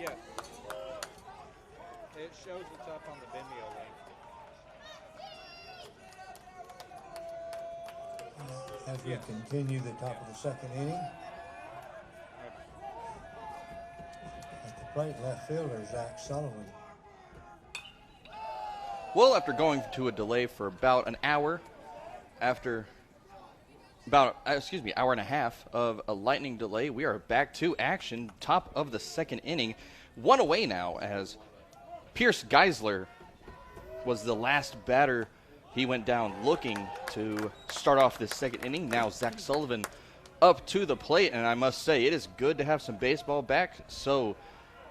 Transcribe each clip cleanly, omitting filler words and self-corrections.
Yes. It shows it's up on the Vimeo link. As we continue the top of the second inning. At the plate, left fielder Zach Sullivan. Well, after going to a delay for about an hour, hour and a half of a lightning delay, we are back to action, top of the second inning. One away now, as Pierce Geisler was the last batter. He went down looking to start off this second inning. Now Zach Sullivan up to the plate, and I must say it is good to have some baseball back, so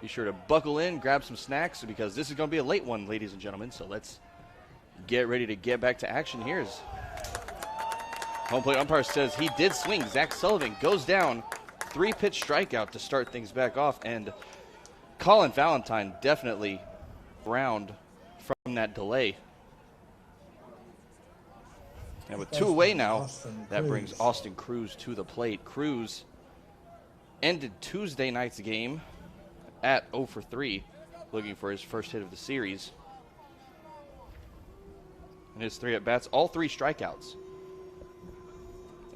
be sure to buckle in, grab some snacks, because this is going to be a late one, ladies and gentlemen. So let's get ready to get back to action. Here's home plate umpire says he did swing. Zach Sullivan goes down, 3-pitch strikeout to start things back off, and Colin Valentine definitely browned from that delay. And with 2 away now, that brings Austin Cruz to the plate. Cruz ended Tuesday night's game at 0 for 3, looking for his first hit of the series. And his 3 at-bats, all 3 strikeouts.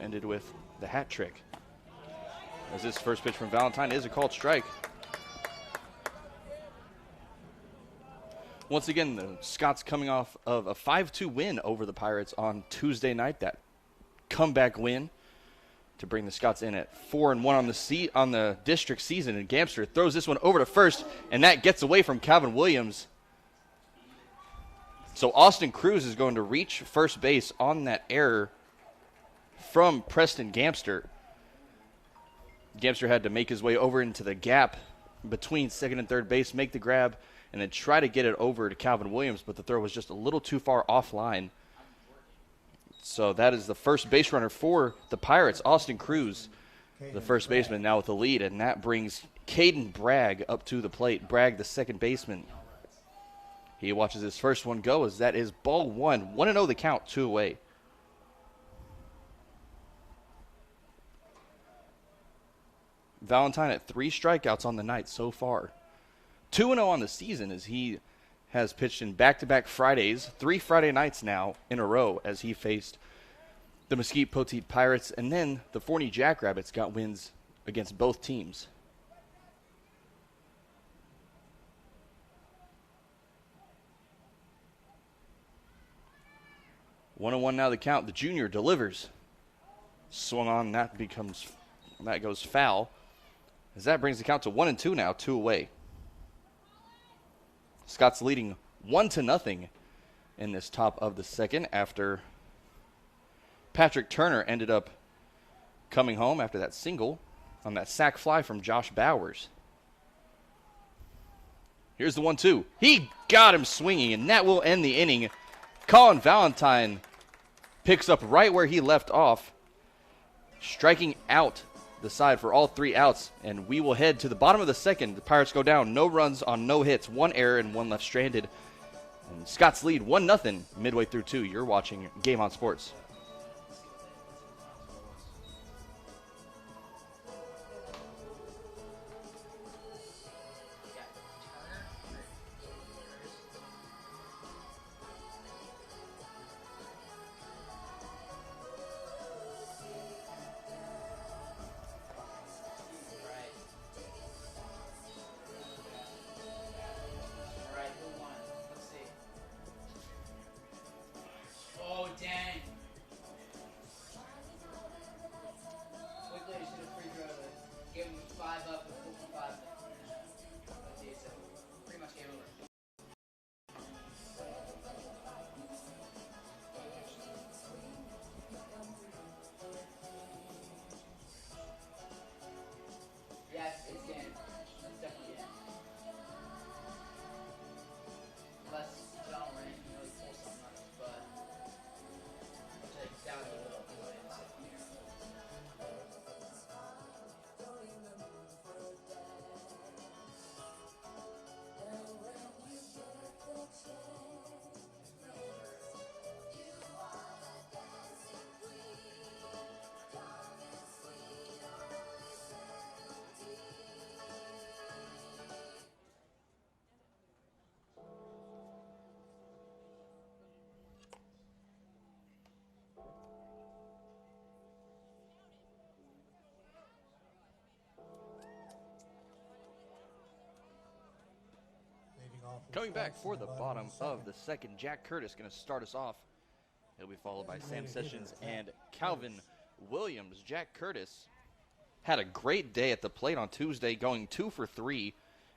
Ended with the hat trick. As this first pitch from Valentine is a called strike. Once again, the Scots coming off of a 5-2 win over the Pirates on Tuesday night. That comeback win to bring the Scots in at 4-1 on the district season. And Gamster throws this one over to first, and that gets away from Calvin Williams. So Austin Cruz is going to reach first base on that error from Preston Gamster. Gamster had to make his way over into the gap between second and third base, make the grab, and then try to get it over to Calvin Williams, but the throw was just a little too far offline. So that is the first base runner for the Pirates, Austin Cruz, the first baseman now with the lead, and that brings Caden Bragg up to the plate. Bragg, the second baseman. He watches his first one go, as that is ball one. 1-0 the count, 2 away. Valentine at 3 strikeouts on the night so far. 2-0 on the season, as he has pitched in back-to-back Fridays, 3 Friday nights now in a row, as he faced the Mesquite Poteet Pirates, and then the Forney Jackrabbits got wins against both teams. One on one now the count. The junior delivers. Swung on, that goes foul, as that brings the count to 1-2 now, 2 away. Scots leading 1-0 in this top of the second, after Patrick Turner ended up coming home after that single on that sac fly from Josh Bowers. Here's the 1-2. He got him swinging, and that will end the inning. Colin Valentine picks up right where he left off, striking out the side for all 3 outs, and we will head to the bottom of the second. The Pirates go down, no runs on no hits, 1 error and 1 left stranded. And Scots lead 1-0 midway through 2. You're watching Game On Sports. Coming back for the bottom of the second, Jack Curtis going to start us off. He'll be followed by Sam Sessions and Calvin Williams. Jack Curtis had a great day at the plate on Tuesday, going 2 for 3,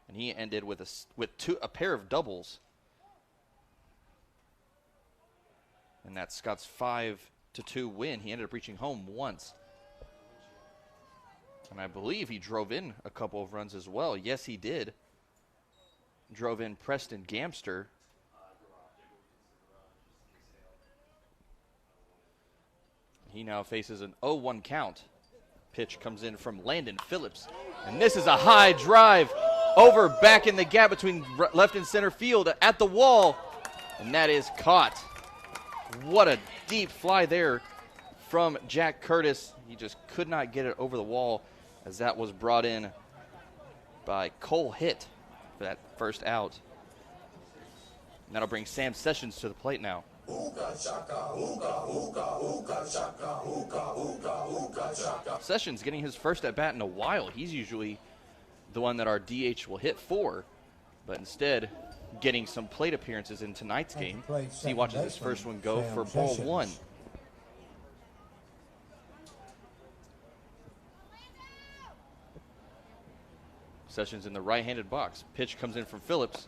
and he ended with a pair of doubles. And that's Scott's 5-2 win. He ended up reaching home once. And I believe he drove in a couple of runs as well. Yes, he did. Drove in Preston Gamster. He now faces an 0-1 count. Pitch comes in from Landon Phillips. And this is a high drive over back in the gap between left and center field at the wall. And that is caught. What a deep fly there from Jack Curtis. He just could not get it over the wall as that was brought in by Cole Hitt for that first out. And that'll bring Sam Sessions to the plate now. Sessions getting his first at bat in a while. He's usually the one that our DH will hit for, but instead getting some plate appearances in tonight's game. He watches his first one go for ball 1. Sessions in the right-handed box. Pitch comes in from Phillips.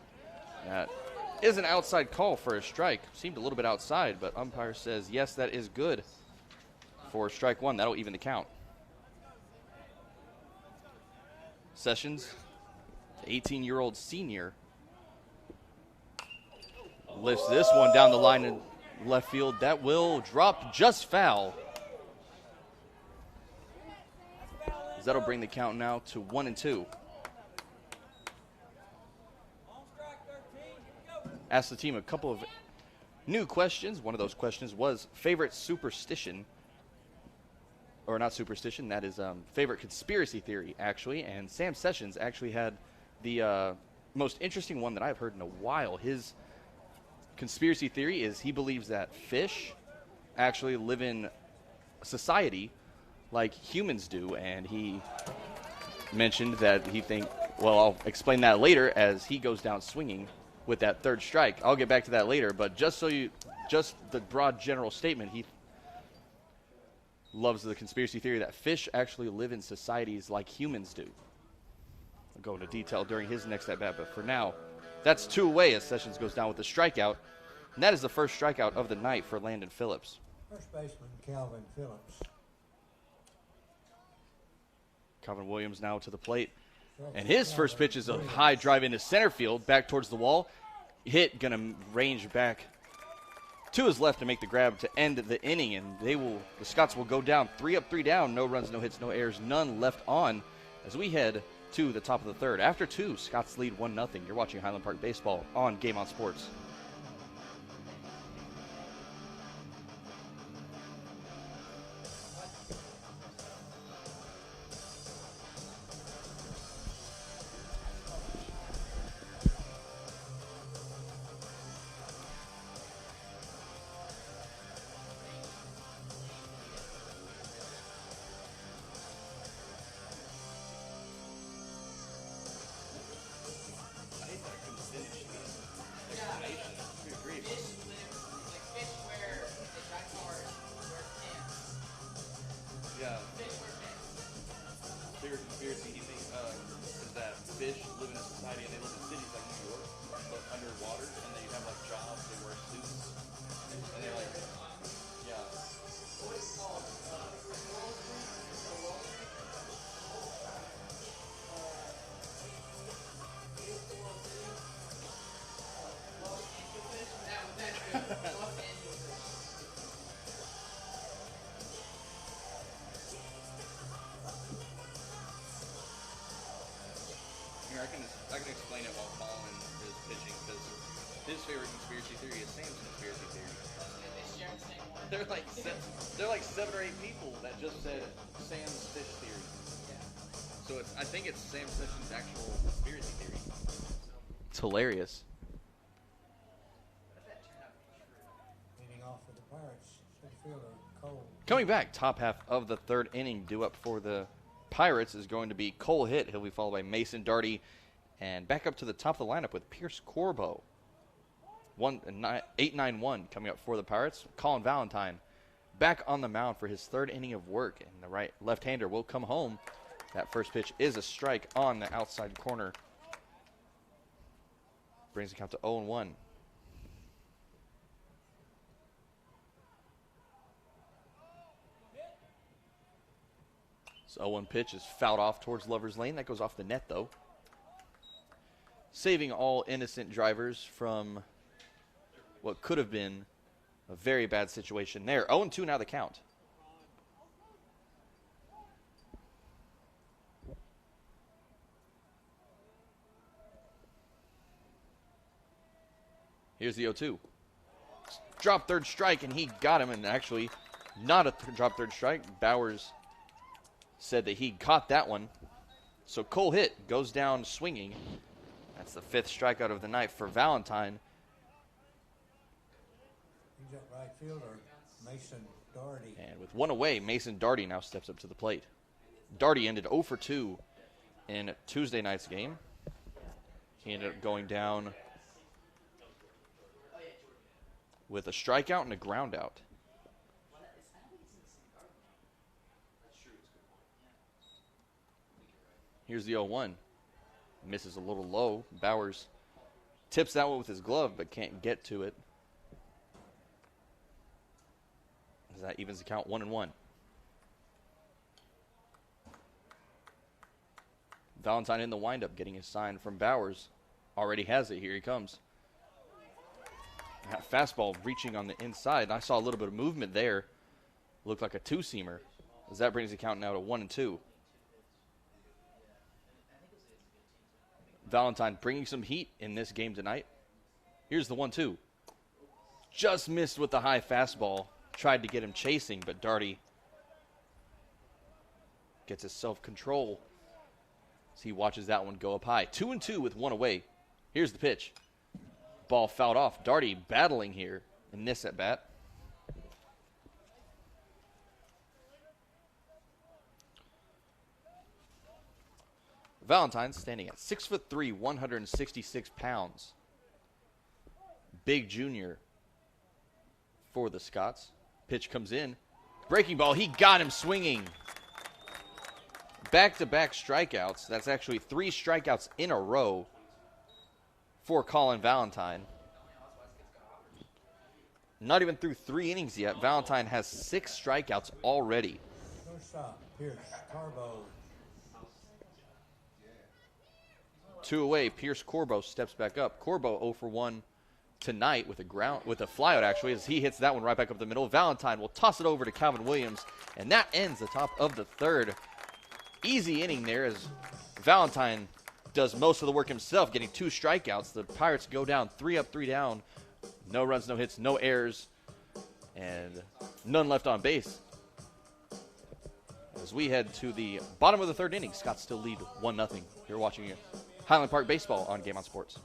That is an outside call for a strike. Seemed a little bit outside, but umpire says, yes, that is good for strike 1. That'll even the count. Sessions, the 18-year-old senior, lifts this one down the line in left field. That will drop just foul. That'll bring the count now to 1-2. Asked the team a couple of new questions. One of those questions was favorite superstition, or not superstition, that is favorite conspiracy theory, actually. And Sam Sessions actually had the most interesting one that I've heard in a while. His conspiracy theory is he believes that fish actually live in society like humans do, and he mentioned that he well, I'll explain that later as he goes down swinging with that third strike. I'll get back to that later, but just the broad general statement, he loves the conspiracy theory that fish actually live in societies like humans do. I'll go into detail during his next at-bat, but for now, that's 2 away as Sessions goes down with the strikeout. And that is the first strikeout of the night for Landon Phillips. First baseman Calvin Phillips. Calvin Williams now to the plate. And his first pitch is a high drive into center field, back towards the wall. Hit going to range back to his left to make the grab to end the inning. And the Scots will go down 3 up, 3 down. No runs, no hits, no errors, none left on as we head to the top of the third. After 2, Scots lead 1-0. You're watching Highland Park Baseball on Game On Sports. Yeah. Their conspiracy, he thinks, is that fish live in a society and they live in cities like New York, but underwater, and they have like jobs, they wear suits, and they're like, yeah. Here, I can explain it while Colin is pitching, because his favorite conspiracy theory is Sam's conspiracy theory. They're like 7 or 8 people that just said Sam's fish theory. So I think it's Sam Sessions' actual conspiracy theory. It's hilarious. Leading off for the Pirates, center fielder Cole. Coming back, top half of the third inning, due up for the Pirates is going to be Cole Hitt. He'll be followed by Mason Darty And back up to the top of the lineup with Pierce Corbo. 8-9-1 coming up for the Pirates. Colin Valentine back on the mound for his third inning of work. And the left-hander will come home. That first pitch is a strike on the outside corner. Brings the count to 0-1. So 0-1 pitch is fouled off towards Lover's Lane. That goes off the net, though. Saving all innocent drivers from what could have been a very bad situation there. 0-2 now the count. Here's the 0-2. Drop third strike, and he got him, and actually not a drop third strike. Bowers said that he caught that one. So Cole hit, goes down swinging. That's the 5th strikeout of the night for Valentine. He's at right fielder, Mason Doherty. And with one away, Mason Doherty now steps up to the plate. Doherty ended 0 for 2 in Tuesday night's game. He ended up going down with a strikeout and a ground out. Here's the 0-1. Misses a little low. Bowers tips that one with his glove, but can't get to it. As that evens the count 1-1. Valentine in the windup, getting his sign from Bowers. Already has it. Here he comes. That fastball reaching on the inside. I saw a little bit of movement there. Looked like a two-seamer. As that brings the count now to 1-2. Valentine bringing some heat in this game tonight. Here's the 1-2. Just missed with the high fastball. Tried to get him chasing, but Doherty gets his self-control as he watches that one go up high. 2-2 with one away. Here's the pitch. Ball fouled off. Doherty battling here in this at-bat. Valentine standing at 6'3", 166 pounds. Big junior for the Scots. Pitch comes in. Breaking ball. He got him swinging. Back-to-back strikeouts. That's actually 3 strikeouts in a row for Colin Valentine. Not even through 3 innings yet. Valentine has 6 strikeouts already. Shortstop, Pierce Corbo. 2 away. Pierce Corbo steps back up. Corbo 0 for 1 tonight with a flyout, actually, as he hits that one right back up the middle. Valentine will toss it over to Calvin Williams, and that ends the top of the 3rd. Easy inning there as Valentine does most of the work himself, getting 2 strikeouts. The Pirates go down 3 up, 3 down. No runs, no hits, no errors, and none left on base. As we head to the bottom of the 3rd inning, Scots still lead 1-0. You're watching Highland Park Baseball on Game On Sports.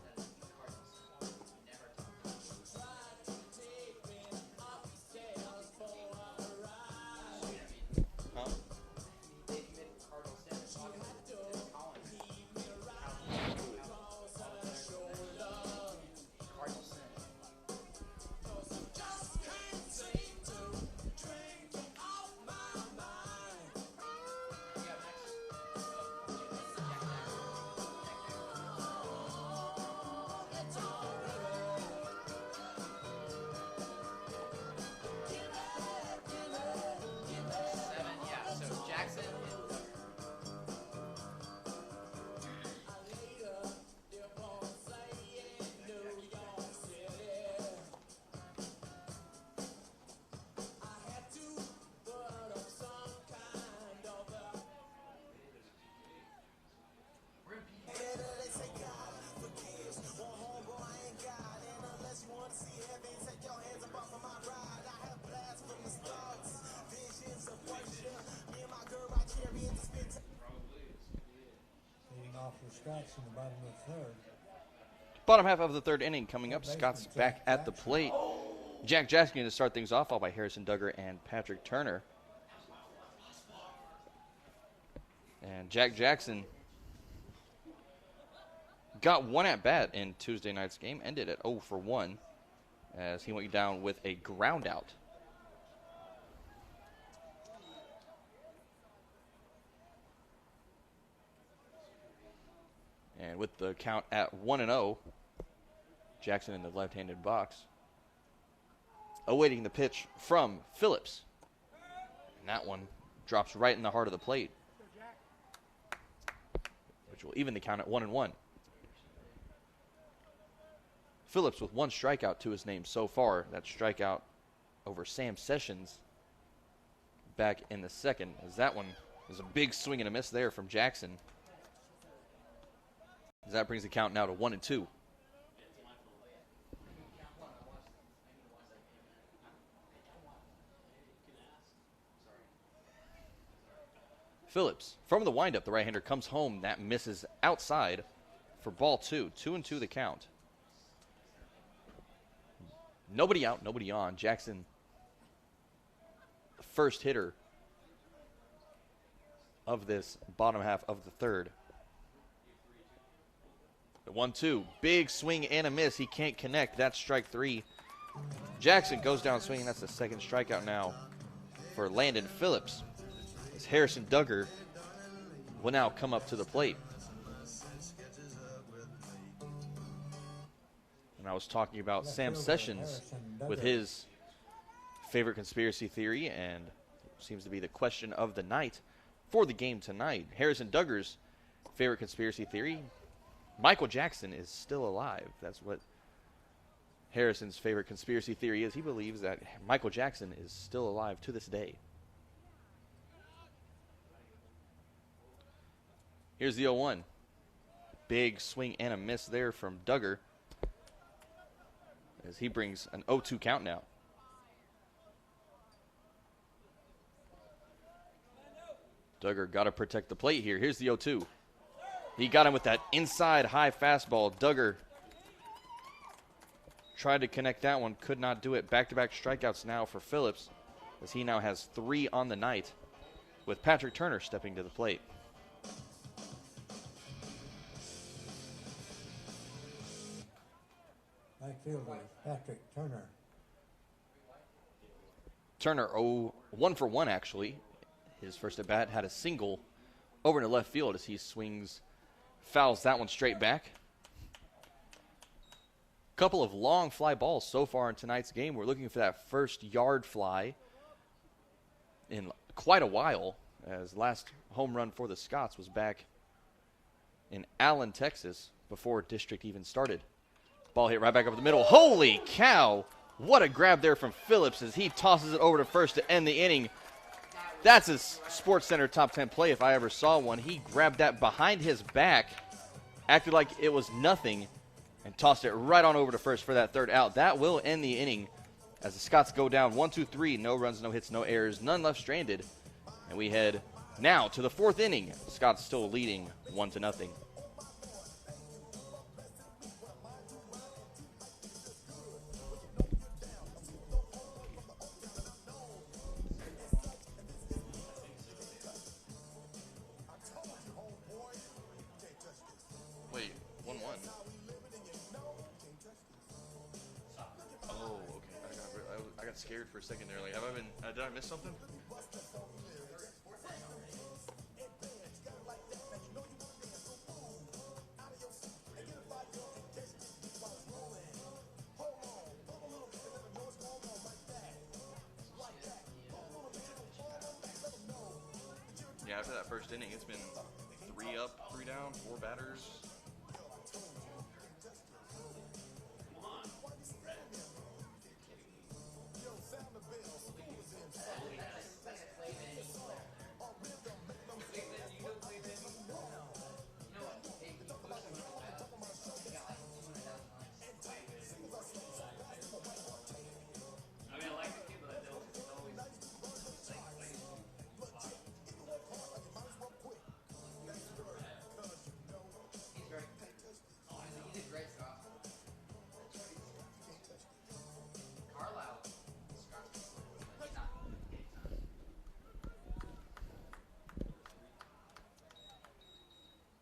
Scots in the bottom of the 3rd. Bottom half of the 3rd inning coming up. Scott's back at the plate. Jack Jackson to start things off, followed by Harrison Duggar and Patrick Turner. And Jack Jackson got one at bat in Tuesday night's game, ended at 0 for 1 as he went down with a ground out. And with the count at 1-0, Jackson in the left-handed box, awaiting the pitch from Phillips. And that one drops right in the heart of the plate, which will even the count at 1-1. Phillips with one strikeout to his name so far. That strikeout over Sam Sessions back in the second, as that one was a big swing and a miss there from Jackson. As that brings the count now to 1-2. Phillips from the windup, the right-hander comes home. That misses outside for ball 2. 2-2 the count. Nobody out, nobody on. Jackson, the first hitter of this bottom half of the third. The 1-2, big swing and a miss. He can't connect. That's strike 3. Jackson goes down swinging. That's the second strikeout now for Landon Phillips. As Harrison Duggar will now come up to the plate. And I was talking about Sam Sessions with his favorite conspiracy theory, and seems to be the question of the night for the game tonight. Harrison Duggar's favorite conspiracy theory: Michael Jackson is still alive. That's what Harrison's favorite conspiracy theory is. He believes that Michael Jackson is still alive to this day. Here's the 0-1. Big swing and a miss there from Duggar, as he brings an 0-2 count now. Duggar got to protect the plate here. Here's the 0-2. He got him with that inside high fastball. Duggar tried to connect that one, could not do it. Back-to-back strikeouts now for Phillips, as he now has 3 on the night, with Patrick Turner stepping to the plate. Right fielder Patrick Turner. Turner 1 for 1 actually. His first at bat had a single over to left field as he swings, fouls that one straight back. Couple of long fly balls so far in tonight's game. We're looking for that first yard fly in quite a while, as last home run for the Scots was back in Allen, Texas, before district even started. Ball hit right back up the middle. Holy cow! What a grab there from Phillips as he tosses it over to first to end the inning. That's a Sports Center top 10 play if I ever saw one. He grabbed that behind his back, acted like it was nothing, and tossed it right on over to first for that third out. That will end the inning as the Scots go down 1-2-3. No runs, no hits, no errors, none left stranded. And we head now to the 4th inning. The Scots still leading 1-0. Wait, 1-1. Oh, okay. I got scared for a second there. Like, have I been? Did I miss something? Yeah, after that first inning, it's been 3 up, 3 down, 4 batters.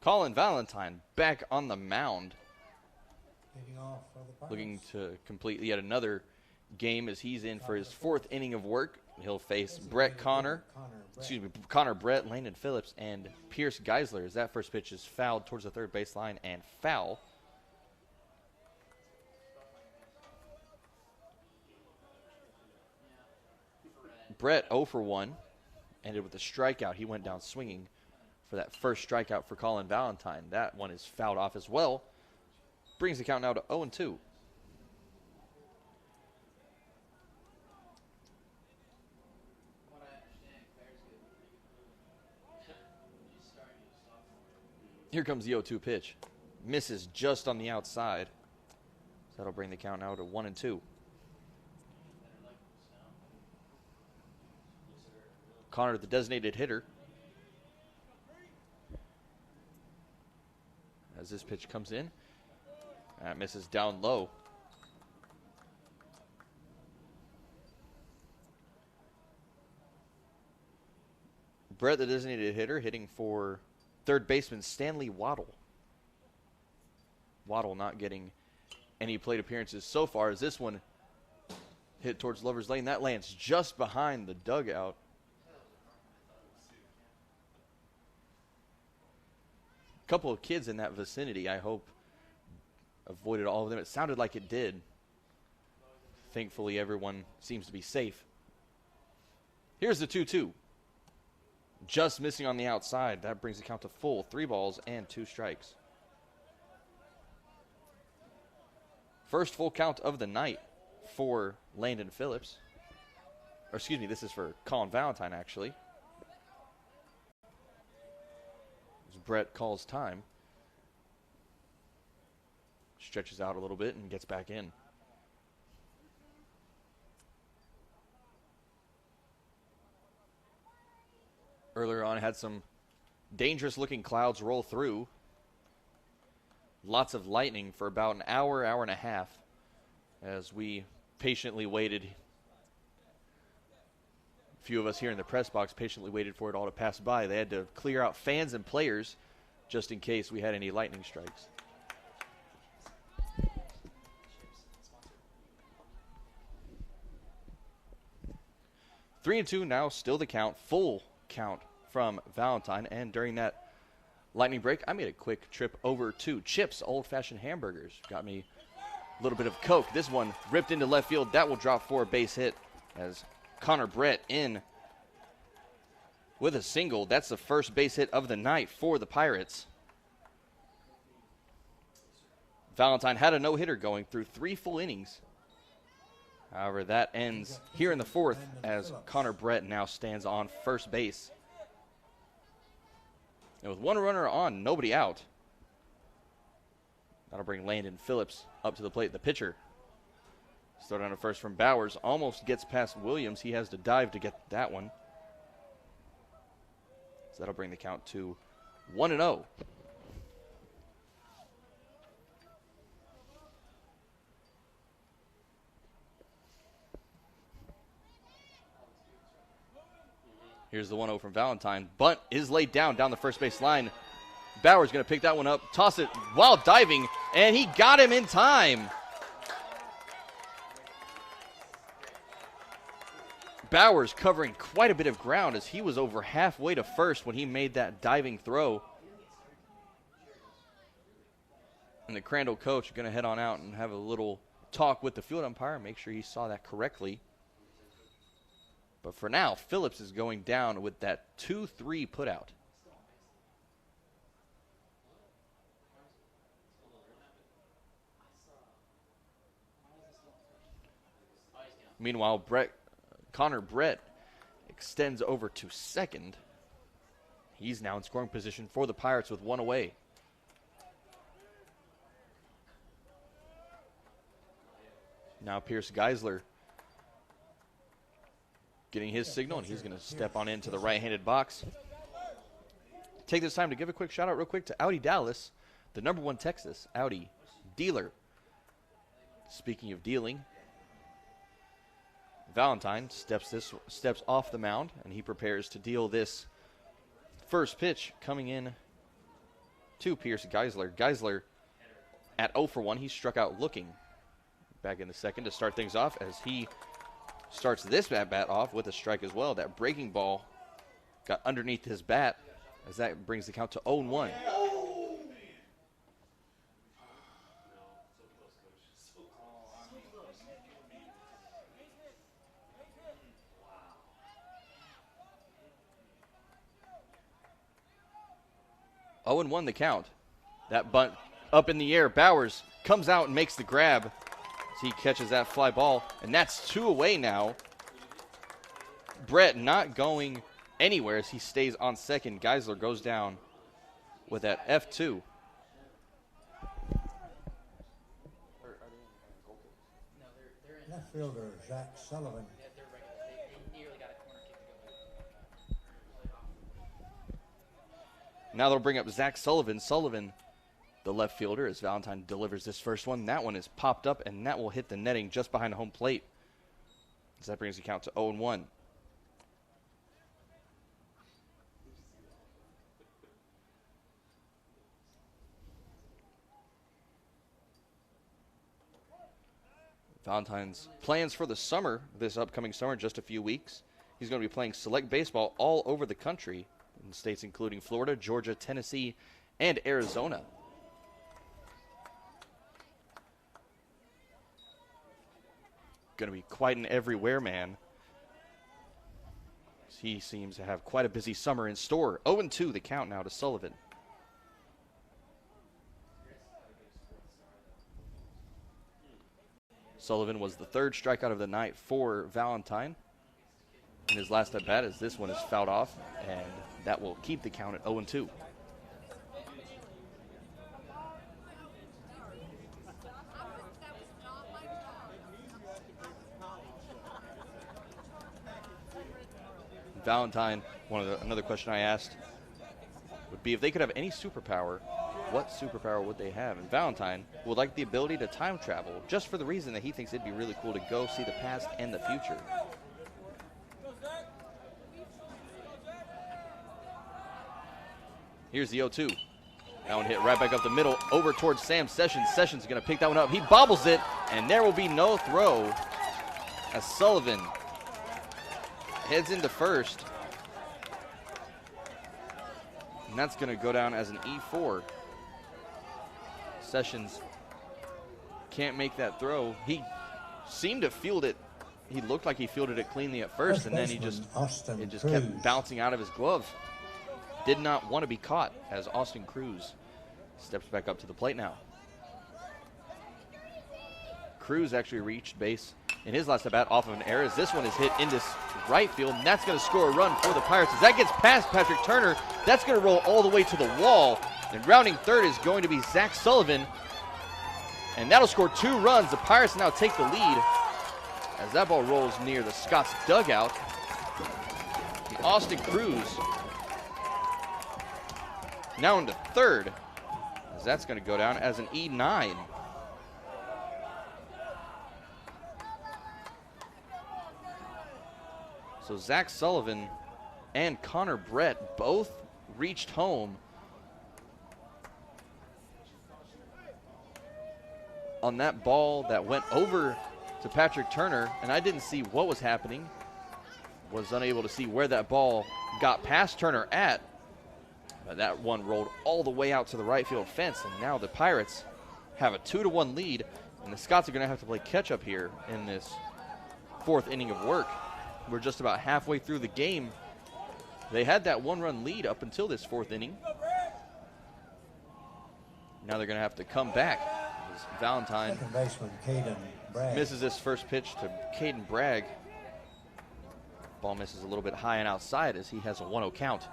Colin Valentine back on the mound, Leading off for the Pirates. looking to complete yet another game as he's in for his 4th inning of work. He'll face Connor Brett, Landon Phillips, and Pierce Geisler as that first pitch is fouled towards the third baseline and foul. Brett 0 for 1, ended with a strikeout. He went down swinging for that first strikeout for Colin Valentine. That one is fouled off as well. Brings the count now to 0-2. Here comes the 0-2 pitch. Misses just on the outside. So that'll bring the count now to 1-2. Connor, the designated hitter. As this pitch comes in, that misses down low. Brett, the designated hitter, hitting for third baseman Stanley Waddle. Waddle not getting any plate appearances so far as this one hit towards Lover's Lane. That lands just behind the dugout. A couple of kids in that vicinity, I hope, avoided all of them. It sounded like it did. Thankfully, everyone seems to be safe. Here's the 2-2. Just missing on the outside. That brings the count to full. 3 balls and 2 strikes. First full count of the night for Landon Phillips. Or excuse me, this is for Colin Valentine, actually. As Brett calls time. Stretches out a little bit and gets back in. Earlier on, had some dangerous-looking clouds roll through. Lots of lightning for about an hour, hour and a half, as we patiently waited. A few of us here in the press box patiently waited for it all to pass by. They had to clear out fans and players just in case we had any lightning strikes. Three and two now, still the count, full count from Valentine. And during that lightning break, I made a quick trip over to Chip's Old Fashioned Hamburgers. Got me a little bit of Coke. This one ripped into left field. That will drop for a base hit as Connor Brett in with a single. That's the first base hit of the night for the Pirates. Valentine had a no-hitter going through 3 full innings. However, that ends here in the 4th as Connor Brett now stands on first base. And with 1 runner on, nobody out. That'll bring Landon Phillips up to the plate. The pitcher started on a first from Bowers. Almost gets past Williams. He has to dive to get that one. So that'll bring the count to 1-0. Here's the 1-0 from Valentine. Bunt is laid down the first base line. Bauer's going to pick that one up, toss it while diving, and he got him in time. Bowers covering quite a bit of ground as he was over halfway to first when he made that diving throw. And the Crandall coach is going to head on out and have a little talk with the field umpire, make sure he saw that correctly. But for now, Phillips is going down with that 2-3 putout. Meanwhile, Connor Brett extends over to second. He's now in scoring position for the Pirates with 1 away. Now Pierce Geisler getting his signal, and he's going to step on into the right-handed box. Take this time to give a quick shout-out real quick to Audi Dallas, the #1 Texas Audi dealer. Speaking of dealing, Valentine steps off the mound, and he prepares to deal this first pitch coming in to Pierce Geisler. Geisler at 0 for 1. He struck out looking. Back in the second to start things off as he starts this at-bat off with a strike as well. That breaking ball got underneath his bat as that brings the count to 0-1. Oh, and 1 the count. That bunt up in the air. Bowers comes out and makes the grab as he catches that fly ball. And that's 2 away now. Brett not going anywhere as he stays on second. Geisler goes down with that F2. Left fielder Zach Sullivan. Now they'll bring up Zach Sullivan. Sullivan, the left fielder, as Valentine delivers this first one. That one is popped up, and that will hit the netting just behind the home plate. As that brings the count to 0-1. Valentine's plans for the summer, this upcoming summer, just a few weeks. He's going to be playing select baseball all over the country, in states including Florida, Georgia, Tennessee, and Arizona. Going to be quite an everywhere man. He seems to have quite a busy summer in store. 0-2 the count now to Sullivan. Sullivan was the 3rd strikeout of the night for Valentine. In his last at bat as this one is fouled off, and that will keep the count at 0-2. Valentine, another question I asked would be if they could have any superpower, what superpower would they have? And Valentine would like the ability to time travel, just for the reason that he thinks it'd be really cool to go see the past and the future. Here's the 0-2. That one hit right back up the middle, over towards Sam Sessions. Sessions is going to pick that one up. He bobbles it, and there will be no throw as Sullivan heads into first. And that's going to go down as an E4. Sessions can't make that throw. He seemed to field it. He looked like he fielded it cleanly at first, and then it just kept bouncing out of his glove. Did not want to be caught as Austin Cruz steps back up to the plate now. Cruz actually reached base in his last at bat off of an error as this one is hit into right field, and that's going to score a run for the Pirates. As that gets past Patrick Turner, that's going to roll all the way to the wall, and rounding third is going to be Zach Sullivan, and that'll score 2 runs. The Pirates now take the lead as that ball rolls near the Scots dugout. Austin Cruz now into third, as that's going to go down as an E9. So Zach Sullivan and Connor Brett both reached home on that ball that went over to Patrick Turner, and I didn't see what was happening. Was unable to see where that ball got past Turner at. But that one rolled all the way out to the right field fence, and now the Pirates have a 2-1 lead, and the Scots are going to have to play catch-up here in this 4th inning of work. We're just about halfway through the game. They had that 1-run lead up until this 4th inning. Now they're going to have to come back. As Valentine misses this first pitch to Caden Bragg. Ball misses a little bit high and outside as he has a 1-0 count.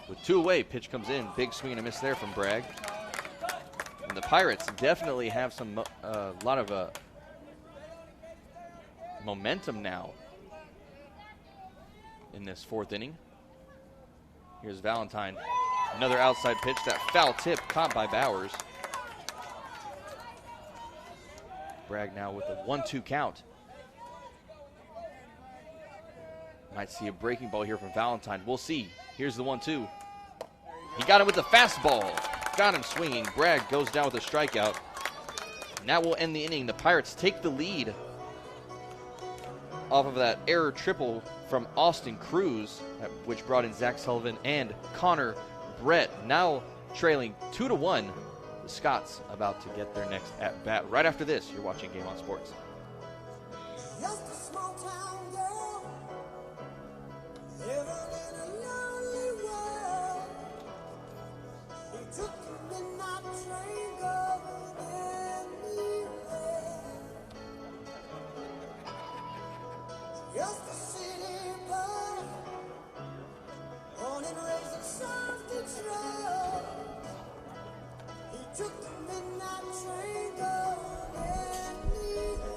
With 2 away, pitch comes in. Big swing and a miss there from Bragg. And the Pirates definitely have a lot of momentum now in this 4th inning. Here's Valentine. Another outside pitch, that foul tip caught by Bowers. Bragg now with a 1-2 count. Might see a breaking ball here from Valentine. We'll see. Here's the 1-2. He got him with the fastball. got him swinging. Bragg goes down with a strikeout. Now we'll end the inning. The Pirates take the lead off of that error triple from Austin Cruz, which brought in Zach Sullivan and Connor Brett. Now trailing 2-1. The Scots about to get their next at bat. Right after this, you're watching Game On Sports. Just a small town girl living in a lonely world. She took the midnight train going anywhere. Just a city boy, born and raised in South Detroit. He took the midnight train going anywhere.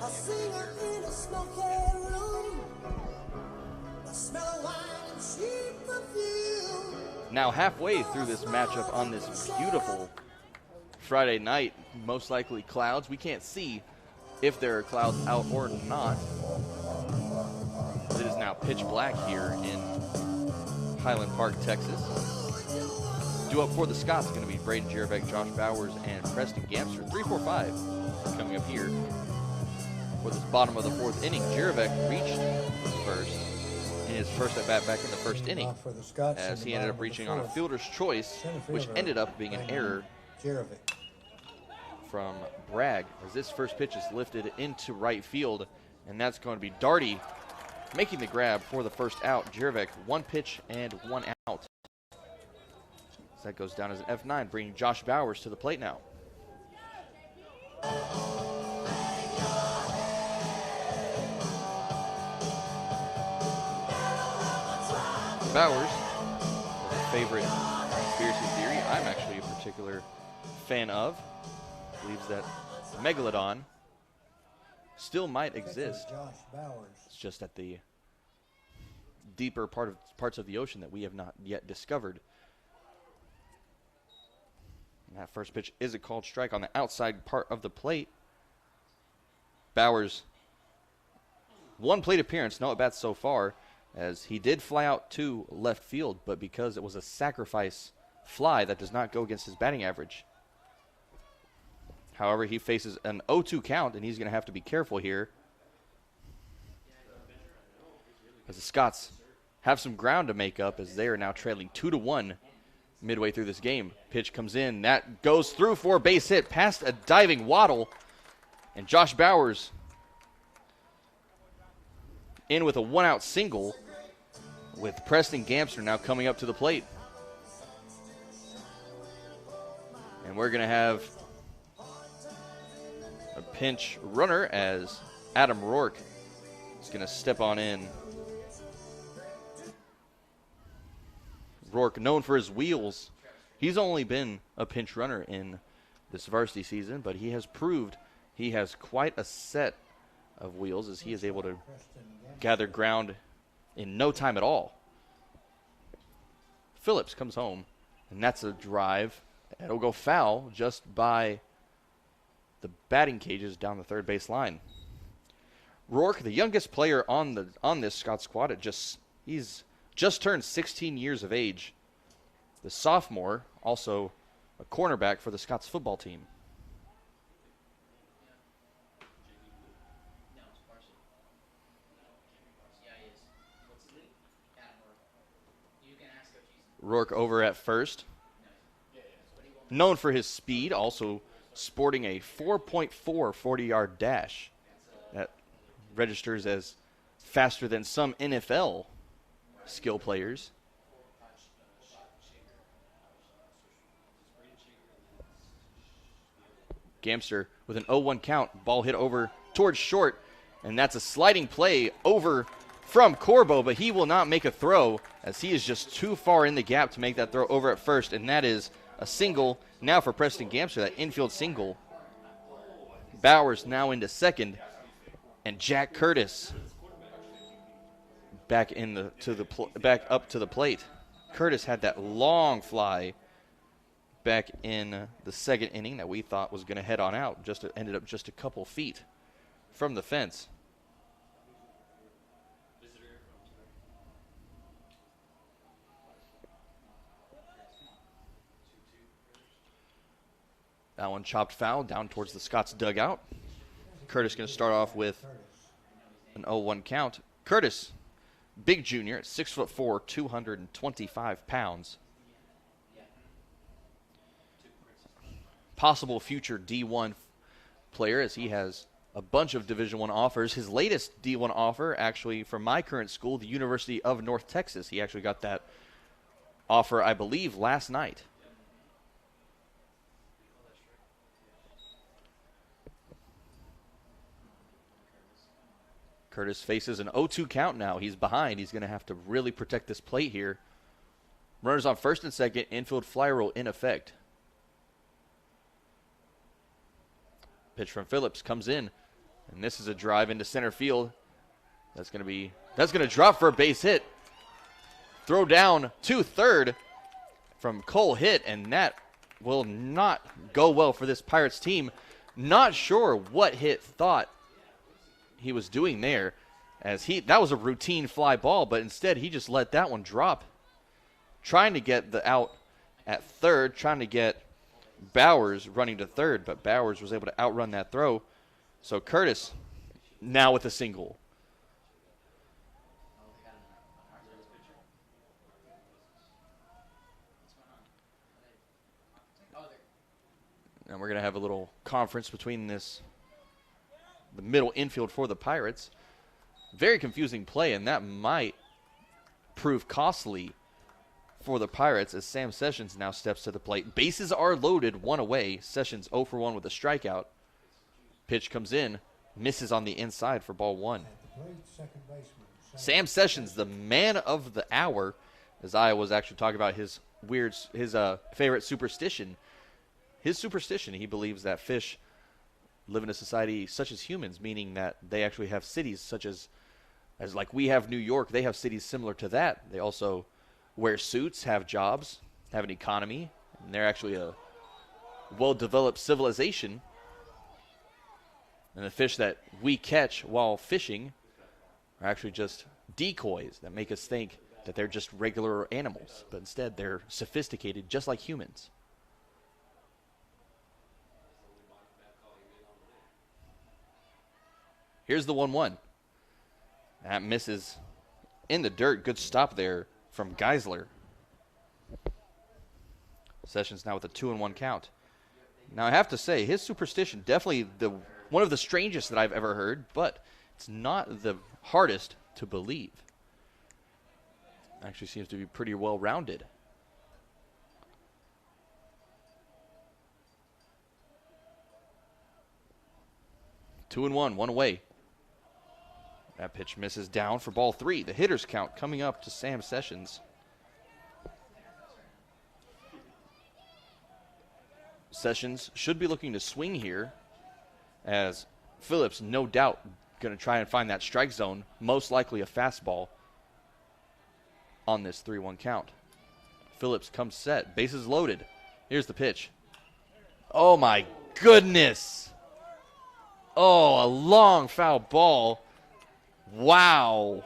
I sing her in a smoky room. The smell of wine and cheap perfume. Now halfway through this matchup on this beautiful Friday night, most likely clouds. We can't see if there are clouds out or not. It is now pitch black here in Highland Park, Texas. Due up for the Scots is going to be Braden Jerevek, Josh Bowers, and Preston Gamster. 3-4-5 coming up here for this bottom of the fourth inning. Jerevek reached first in his first at bat back in the first inning, Off for the Scots in as the he ended bottom up of reaching the on a fourth. fielder's choice, Center which fielder, ended up being an Brandon error Jerevich. from Bragg, as this first pitch is lifted into right field, and that's going to be Darty making the grab for the first out. Jerevek, one pitch and one out. So that goes down as an F9, bringing Josh Bowers to the plate now. Bowers, a favorite conspiracy theory I'm actually a particular fan of, believes that Megalodon still might exist. Josh Bowers. It's just at the deeper parts of the ocean that we have not yet discovered. And that first pitch is a called strike on the outside part of the plate. Bowers, one plate appearance, no at-bats so far, as he did fly out to left field, but because it was a sacrifice fly, that does not go against his batting average. However, he faces an 0-2 count, and he's going to have to be careful here, as the Scots have some ground to make up, as they are now trailing 2-1 midway through this game. Pitch comes in. That goes through for a base hit past a diving Waddle, and Josh Bowers in with a one-out single, with Preston Gamster now coming up to the plate. And we're going to have a pinch runner as Adam Rourke is going to step on in. Rourke, known for his wheels, he's only been a pinch runner in this varsity season, but he has proved he has quite a set of wheels, as he is able to gather ground in no time at all. Phillips comes home, and that's a drive. It'll go foul just by the batting cages down the third base line. Rourke, the youngest player on this Scott squad, he's just turned 16 years of age. The sophomore, also a cornerback for the Scots football team. Rourke over at first. Known for his speed, also sporting a 4.4 40-yard dash. That registers as faster than some NFL skill players. Gamster with an 0-1 count. Ball hit over towards short, and that's a sliding play over from Corbo, but he will not make a throw, as he is just too far in the gap to make that throw over at first, and that is a single now for Preston Gamster, that infield single. Bowers now into second, and Jack Curtis back back up to the plate. Curtis had that long fly back in the second inning that we thought was going to head on out. Just ended up just a couple feet from the fence. That one chopped foul down towards the Scots dugout. Curtis going to start off with an 0-1 count. Curtis, big junior at 6'4", 225 pounds. Possible future D1 player, as he has a bunch of Division I offers. His latest D1 offer, actually, from my current school, the University of North Texas. He actually got that offer, I believe, last night. Curtis faces an 0-2 count now. He's behind. He's going to have to really protect this plate here. Runners on first and second. Infield fly rule in effect. Pitch from Phillips comes in, and this is a drive into center field. That's going to drop for a base hit. Throw down to third from Cole Hitt, and that will not go well for this Pirates team. Not sure what Hitt thought he was doing there, as that was a routine fly ball, but instead he just let that one drop. Trying to get the out at third, trying to get Bowers running to third, but Bowers was able to outrun that throw. So Curtis now with a single. And we're going to have a little conference between the middle infield for the Pirates. Very confusing play, and that might prove costly for the Pirates as Sam Sessions now steps to the plate. Bases are loaded, one away. Sessions 0 for 1 with a strikeout. Pitch comes in, misses on the inside for ball one. Sam Sessions, the man of the hour, as I was actually talking about his favorite superstition. His superstition, he believes that fish live in a society such as humans, meaning that they actually have cities such as like we have New York. They have cities similar to that. They also wear suits, have jobs, have an economy, and they're actually a well-developed civilization. And the fish that we catch while fishing are actually just decoys that make us think that they're just regular animals, but instead they're sophisticated just like humans. Here's the 1-1. That misses in the dirt. Good stop there from Geisler. Sessions now with a 2-1 count. Now I have to say, his superstition, definitely one of the strangest that I've ever heard, but it's not the hardest to believe. Actually seems to be pretty well rounded. Two and one away. That pitch misses down for ball three. The hitter's count coming up to Sam Sessions. Sessions should be looking to swing here, as Phillips, no doubt, going to try and find that strike zone, most likely a fastball on this 3-1 count. Phillips comes set, bases loaded. Here's the pitch. Oh my goodness. Oh, a long foul ball. Wow.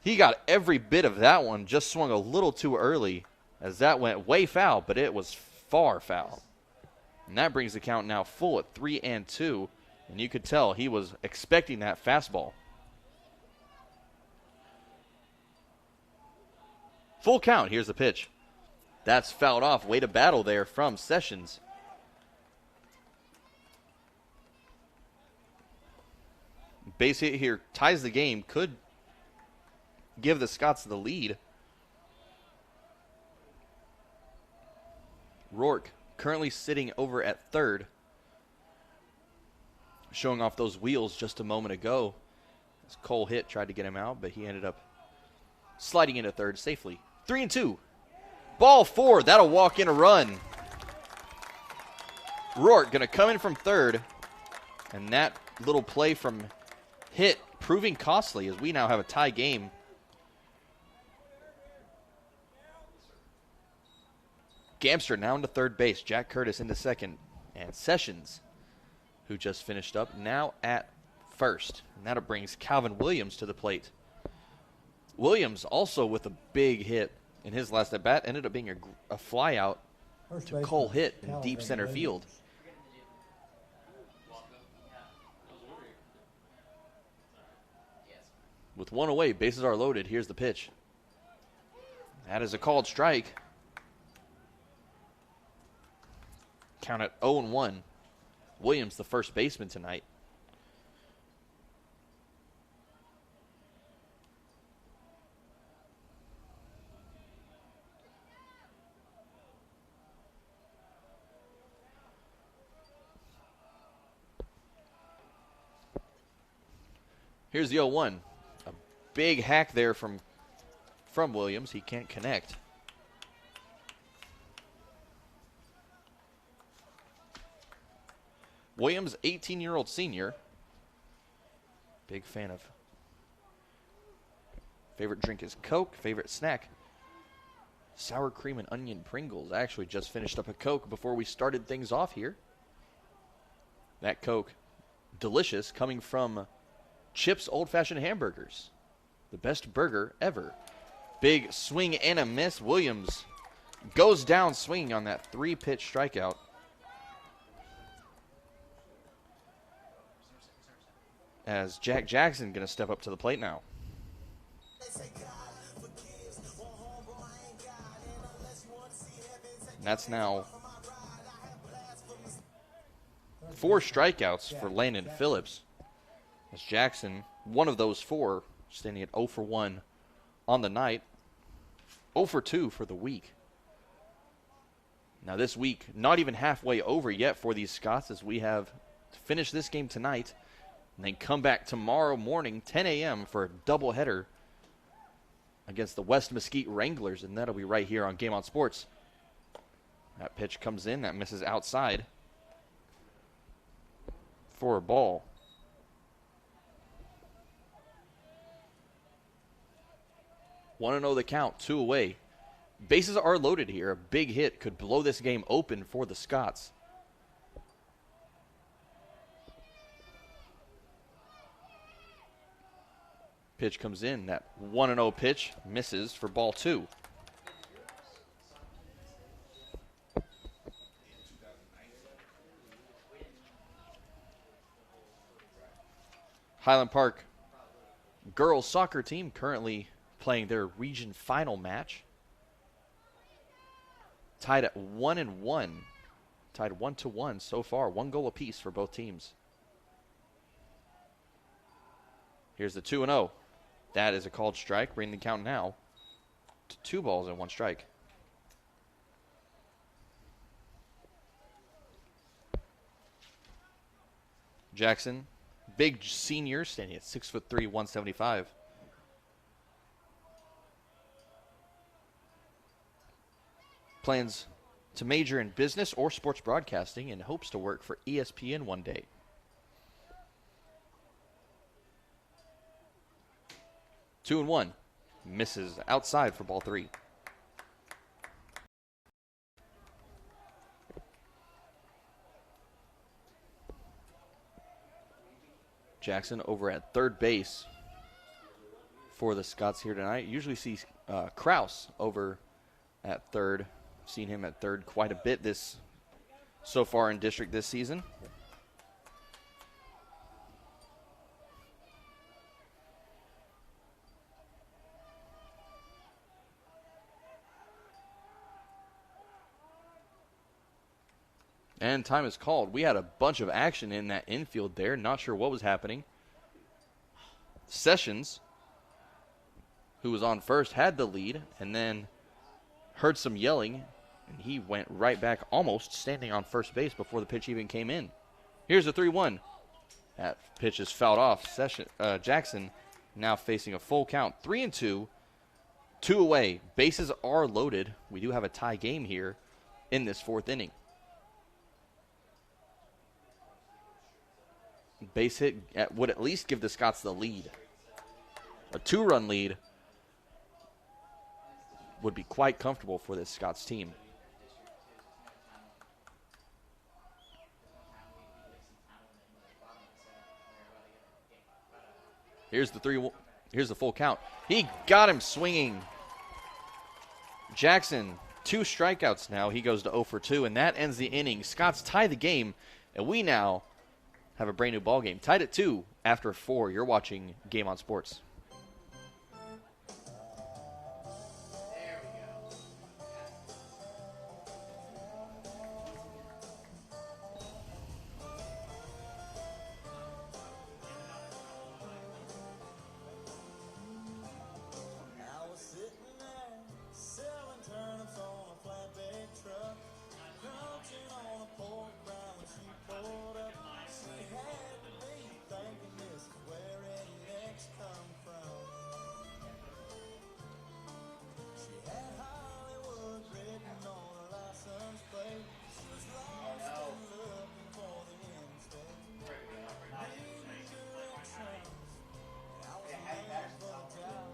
He got every bit of that one, just swung a little too early as that went way foul, but it was far foul. And that brings the count now full at 3-2, and you could tell he was expecting that fastball. Full count. Here's the pitch. That's fouled off. Way to battle there from Sessions. Base hit here ties the game. Could give the Scots the lead. Rourke currently sitting over at third, showing off those wheels just a moment ago. As Cole Hitt tried to get him out, but he ended up sliding into third safely. 3-2. Ball four. That'll walk in a run. Rourke going to come in from third, and that little play from Hitt proving costly as we now have a tie game. Gamster now into third base. Jack Curtis into second. And Sessions, who just finished up, now at first. And that brings Calvin Williams to the plate. Williams also with a big hit in his last at-bat. Ended up being a fly out to Cole Hitt in deep center field. With one away, bases are loaded. Here's the pitch. That is a called strike. Count at 0-1. Williams, the first baseman tonight. Here's the 0-1. A big hack there from Williams. He can't connect. Williams, 18-year-old senior. Big fan of. Favorite drink is Coke. Favorite snack, sour cream and onion Pringles. I actually just finished up a Coke before we started things off here. That Coke, delicious, coming from Chip's Old Fashioned Hamburgers. The best burger ever. Big swing and a miss. Williams goes down swinging on that 3-pitch strikeout. As Jack Jackson going to step up to the plate now. And that's now 4 strikeouts for Landon Phillips. As Jackson, one of those 4, standing at 0 for 1 on the night. 0 for 2 for the week. Now this week, not even halfway over yet for these Scots, as we have finished this game tonight. And then come back tomorrow morning, 10 a.m. for a doubleheader against the West Mesquite Wranglers. And that'll be right here on Game On Sports. That pitch comes in. That misses outside for a ball. Want to know the count. 2 away. Bases are loaded here. A big hit could blow this game open for the Scots. Pitch comes in. That 1-0 pitch misses for ball 2. Highland Park girls soccer team currently playing their region final match. Tied at 1-1. Tied 1-1 so far. 1 goal apiece for both teams. Here's the 2-0. That is a called strike, bringing the count now to 2 balls and 1 strike. Jackson, big senior, standing at 6'3", 175. Plans to major in business or sports broadcasting and hopes to work for ESPN one day. 2-1. Misses outside for ball 3. Jackson over at third base for the Scots here tonight. Usually see Kraus over at third. Seen him at third quite a bit so far in district this season. And time is called. We had a bunch of action in that infield there. Not sure what was happening. Sessions, who was on first, had the lead and then heard some yelling, and he went right back, almost standing on first base before the pitch even came in. Here's the 3-1. That pitch is fouled off. Jackson now facing a full count. 3-2. 2 away. Bases are loaded. We do have a tie game here in this 4th inning. base hit would at least give the Scots the lead. A 2-run lead would be quite comfortable for this Scots team. Here's the full count. He got him swinging. Jackson, 2 strikeouts now. He goes to 0 for 2, and that ends the inning. Scots tie the game, and we now have a brand new ball game. Tied at 2 after 4. You're watching Game on Sports. I was sitting there selling turnips on a flatbed truck, crunching on a pork rind when she pulled up. She had to be thinking this is where rednecks come from. She had Hollywood written on her license plate. She was lost and looking for the interstate. Needing directions, and I was a man for the job.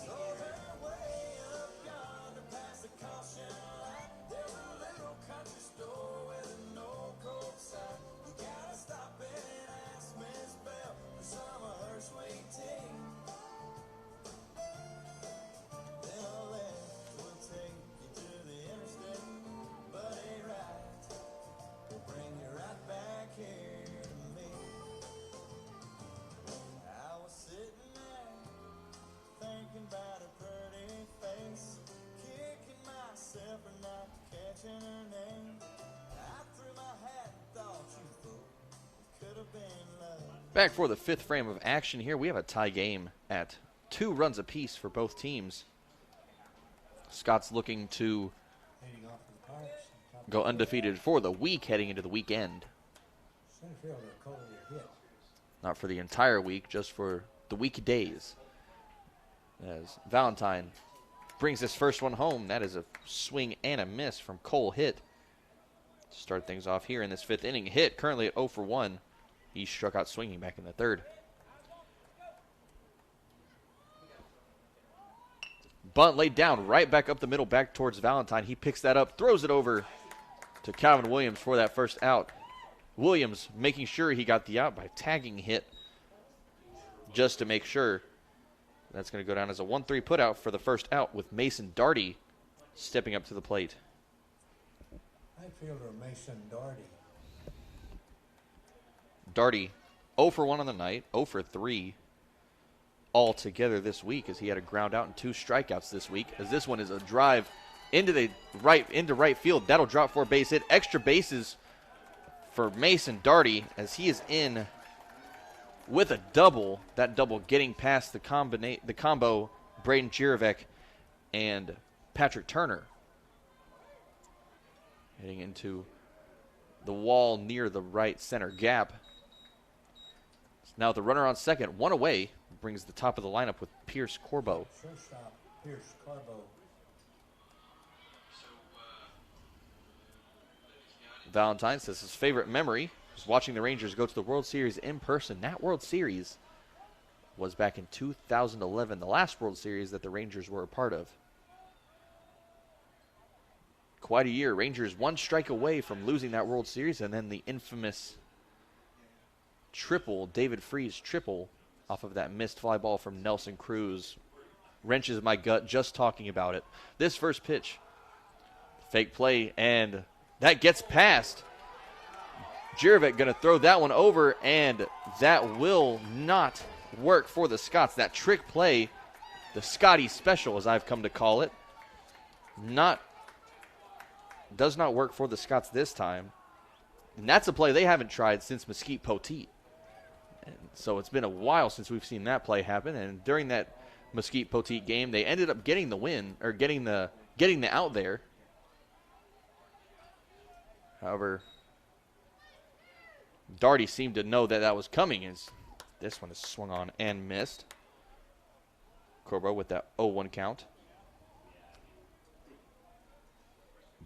Told her way up yonder past the caution light, there's a little country store with an old cold sign. You gotta stop in and ask Miss Bell for some of her sweet tea. Then a left will take you to the interstate, but a right will bring you right back here to me. I was sitting there thinking about her pretty face, kicking myself for not catching her name. I threw my hat and thought you fool, it could have been love. Back for the 5th frame of action here. We have a tie game at 2 runs apiece for both teams. Scots looking to Leading off for the Pirates. Top go undefeated for the week heading into the weekend. Center fielder Cole hit. Not for the entire week, just for the weekdays. As Valentine brings this first one home. That is a swing and a miss from Cole Hit. To start things off here in this 5th inning. Hit currently at 0 for 1. He struck out swinging back in the 3rd. Bunt laid down right back up the middle, back towards Valentine. He picks that up, throws it over to Calvin Williams for that first out. Williams making sure he got the out by tagging Hit just to make sure. That's going to go down as a 1-3 putout for the first out with Mason Darty stepping up to the plate. Right fielder Mason Darty. Darty 0 for 1 on the night, 0 for 3 altogether this week as he had a ground out and 2 strikeouts this week. As this one is a drive into right field. That'll drop for a base hit. Extra bases for Mason Darty as he is in with a double. That double getting past the combo Braden Jirovec and Patrick Turner. Heading into the wall near the right center gap. Now the runner on second, 1 away, brings the top of the lineup with Pierce Corbo. Shortstop Pierce Carbo. Valentine says his favorite memory was watching the Rangers go to the World Series in person. That World Series was back in 2011, the last World Series that the Rangers were a part of. Quite a year. Rangers 1 strike away from losing that World Series, and then the infamous triple, David Freese triple, off of that missed fly ball from Nelson Cruz. Wrenches my gut just talking about it. This first pitch, fake play, and that gets past. Jirovec going to throw that one over, and that will not work for the Scots. That trick play, the Scotty special as I've come to call it, does not work for the Scots this time. And that's a play they haven't tried since Mesquite Poteet. And so it's been a while since we've seen that play happen. And during that Mesquite Poteet game, they ended up getting the win, or getting the out there. However, Darty seemed to know that was coming, as this one is swung on and missed. Corbo with that 0-1 count.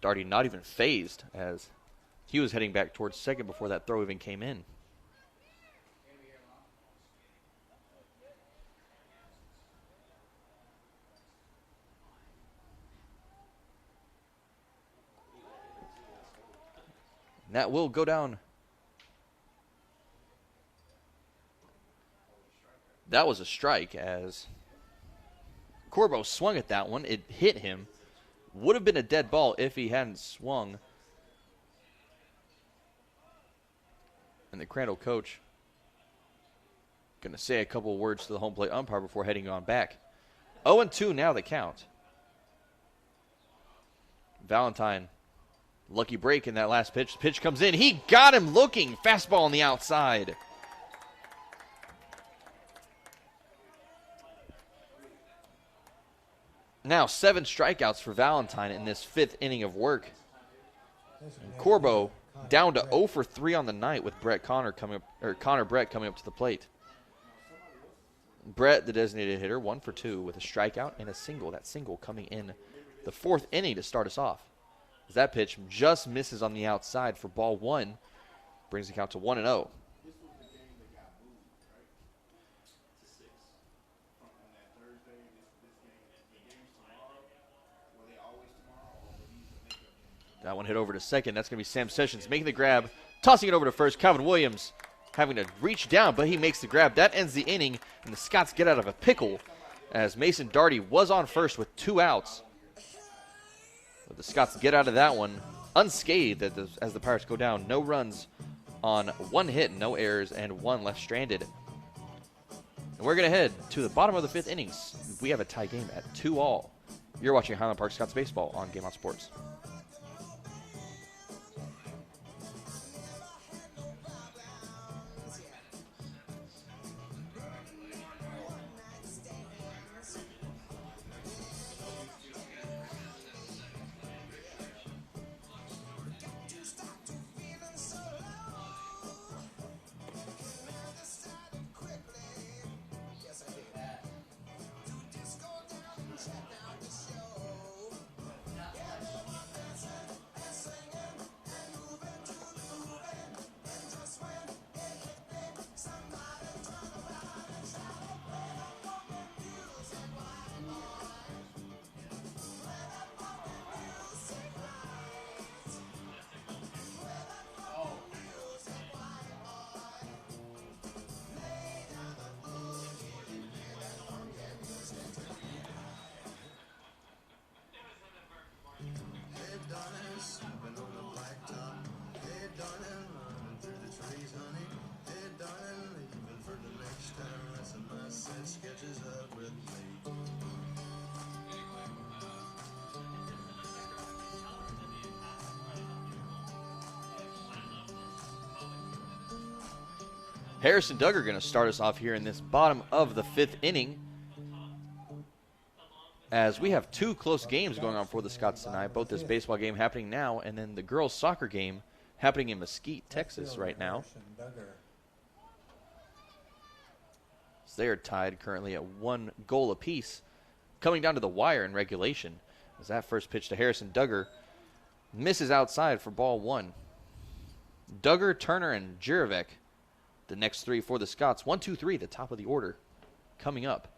Darty not even phased as He was heading back towards second before that throw even came in. And that will go down. That was a strike as Corbo swung at that one. It hit him. Would have been a dead ball if he hadn't swung. And the Crandall coach going to say a couple words to the home plate umpire before heading on back. 0-2 now the count. Valentine, lucky break in that last pitch. The pitch comes in. He got him looking. Fastball on the outside. Now 7 strikeouts for Valentine in this 5th inning of work. And Corbo down to 0 for 3 on the night with Connor Brett coming up to the plate. Brett, the designated hitter, 1 for 2 with a strikeout and a single. That single coming in the 4th inning to start us off. As that pitch just misses on the outside for ball 1, brings the count to 1-0. That one hit over to second. That's going to be Sam Sessions making the grab, tossing it over to first. Calvin Williams having to reach down, but he makes the grab. That ends the inning, and the Scots get out of a pickle as Mason Darty was on first with 2 outs. But the Scots get out of that one unscathed as the Pirates go down. No runs on 1 hit, no errors, and 1 left stranded. And we're going to head to the bottom of the 5th innings. We have a tie game at 2-2. You're watching Highland Park Scots Baseball on Game On Sports. Harrison Duggar going to start us off here in this bottom of the 5th inning, as we have 2 close games going on for the Scots tonight, both this baseball game happening now and then the girls' soccer game happening in Mesquite, Texas right now. So they are tied currently at 1 goal apiece, coming down to the wire in regulation. As that first pitch to Harrison Duggar misses outside for ball 1. Duggar, Turner, and Juravec, the next 3 for the Scots. 1, 2, 3, the top of the order coming up.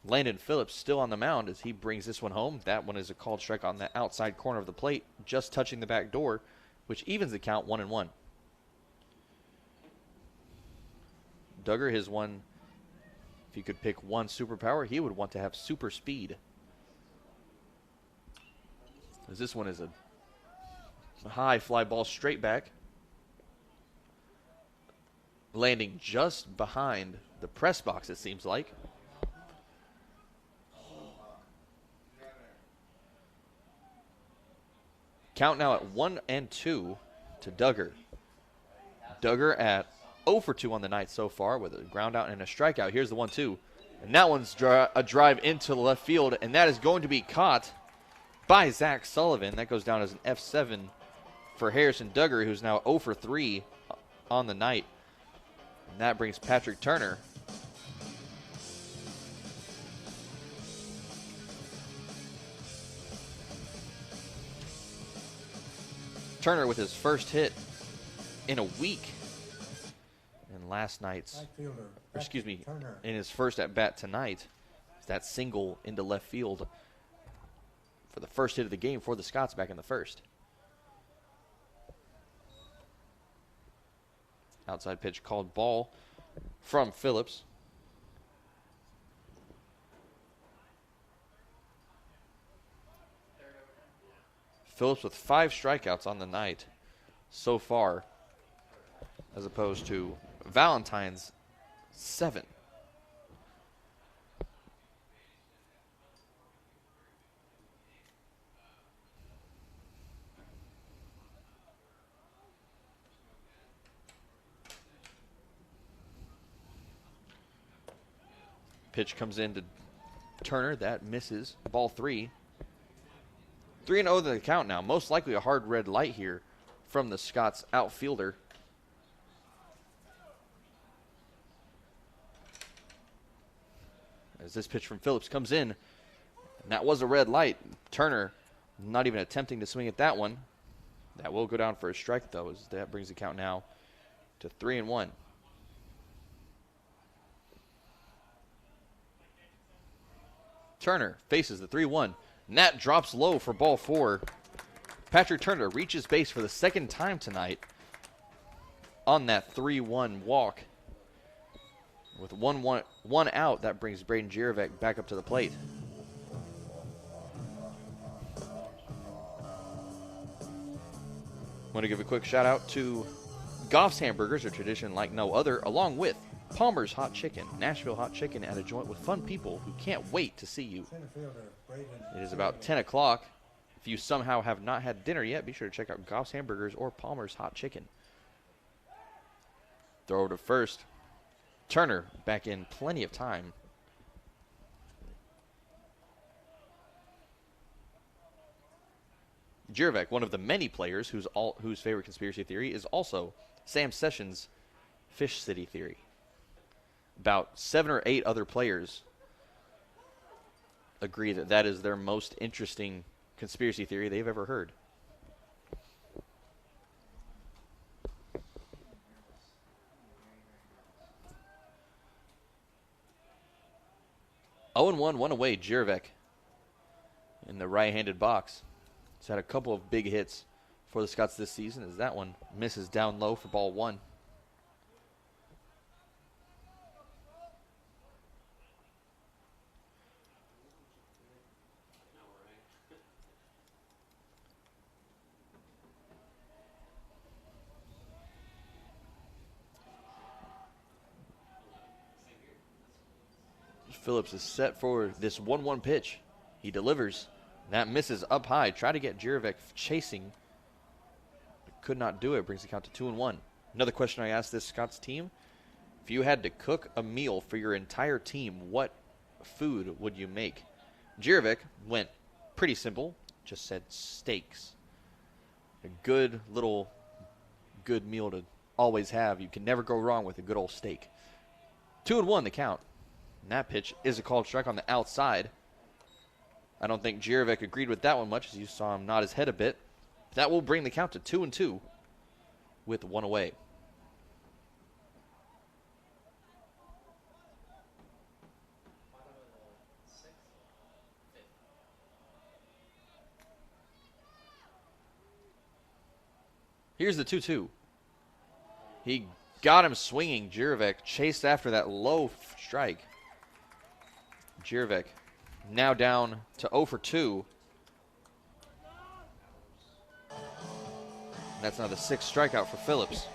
Landon Phillips still on the mound as he brings this one home. That one is a called strike on the outside corner of the plate, just touching the back door, which evens the count 1-1. Duggar, his one, if he could pick one superpower, he would want to have super speed. As this one is a high fly ball straight back, landing just behind the press box, it seems like. Count now at 1-2 to Duggar. Duggar at 0 for 2 on the night so far with a ground out and a strikeout. Here's the 1-2. And that one's a drive into the left field, and that is going to be caught by Zach Sullivan. That goes down as an F7 for Harrison Duggar, who's now 0 for 3 on the night. And that brings Patrick Turner Turner with his first hit in a week in last night's, Right fielder, or excuse me, Turner. in his first at bat tonight. That single into left field for the first hit of the game for the Scots back in the first. Outside pitch called ball from Phillips. Phillips with 5 strikeouts on the night so far, as opposed to Valentine's 7. Pitch comes in to Turner. That misses. Ball 3. 3-0 to the count now. Most likely a hard red light here from the Scots outfielder. As this pitch from Phillips comes in, and that was a red light. Turner not even attempting to swing at that one. That will go down for a strike, though, as that brings the count now to 3-1. Turner faces the 3-1. And that drops low for ball 4. Patrick Turner reaches base for the second time tonight on that 3-1 walk. With one out, that brings Braden Jirovac back up to the plate. Want to give a quick shout out to Goff's Hamburgers, a tradition like no other, along with Palmer's Hot Chicken, Nashville Hot Chicken at a joint with fun people who can't wait to see you. Center fielder, Braden. It is about 10 o'clock. If you somehow have not had dinner yet, be sure to check out Goff's Hamburgers or Palmer's Hot Chicken. Throw to first. Turner back in plenty of time. Jirovac, one of the many players whose favorite conspiracy theory is also Sam Sessions' Fish City theory. About 7 or 8 other players agree that that is their most interesting conspiracy theory they've ever heard. Oh and 1 away, Jirovac in the right-handed box. He's had a couple of big hits for the Scots this season, as that one misses down low for ball 1. Phillips is set for this 1-1 pitch. He delivers. That misses up high. Try to get Jirovac chasing. Could not do it. Brings the count to 2-1. Another question I asked this Scots team. If you had to cook a meal for your entire team, what food would you make? Jirovac went pretty simple. Just said steaks. A good meal to always have. You can never go wrong with a good old steak. 2-1 the count. And that pitch is a called strike on the outside. I don't think Jirovac agreed with that one much, as you saw him nod his head a bit. That will bring the count to 2-2 with 1 away. Here's the 2-2. He got him swinging. Jirovac chased after that low strike. Jirovac now down to 0 for 2. And that's now the 6th strikeout for Phillips.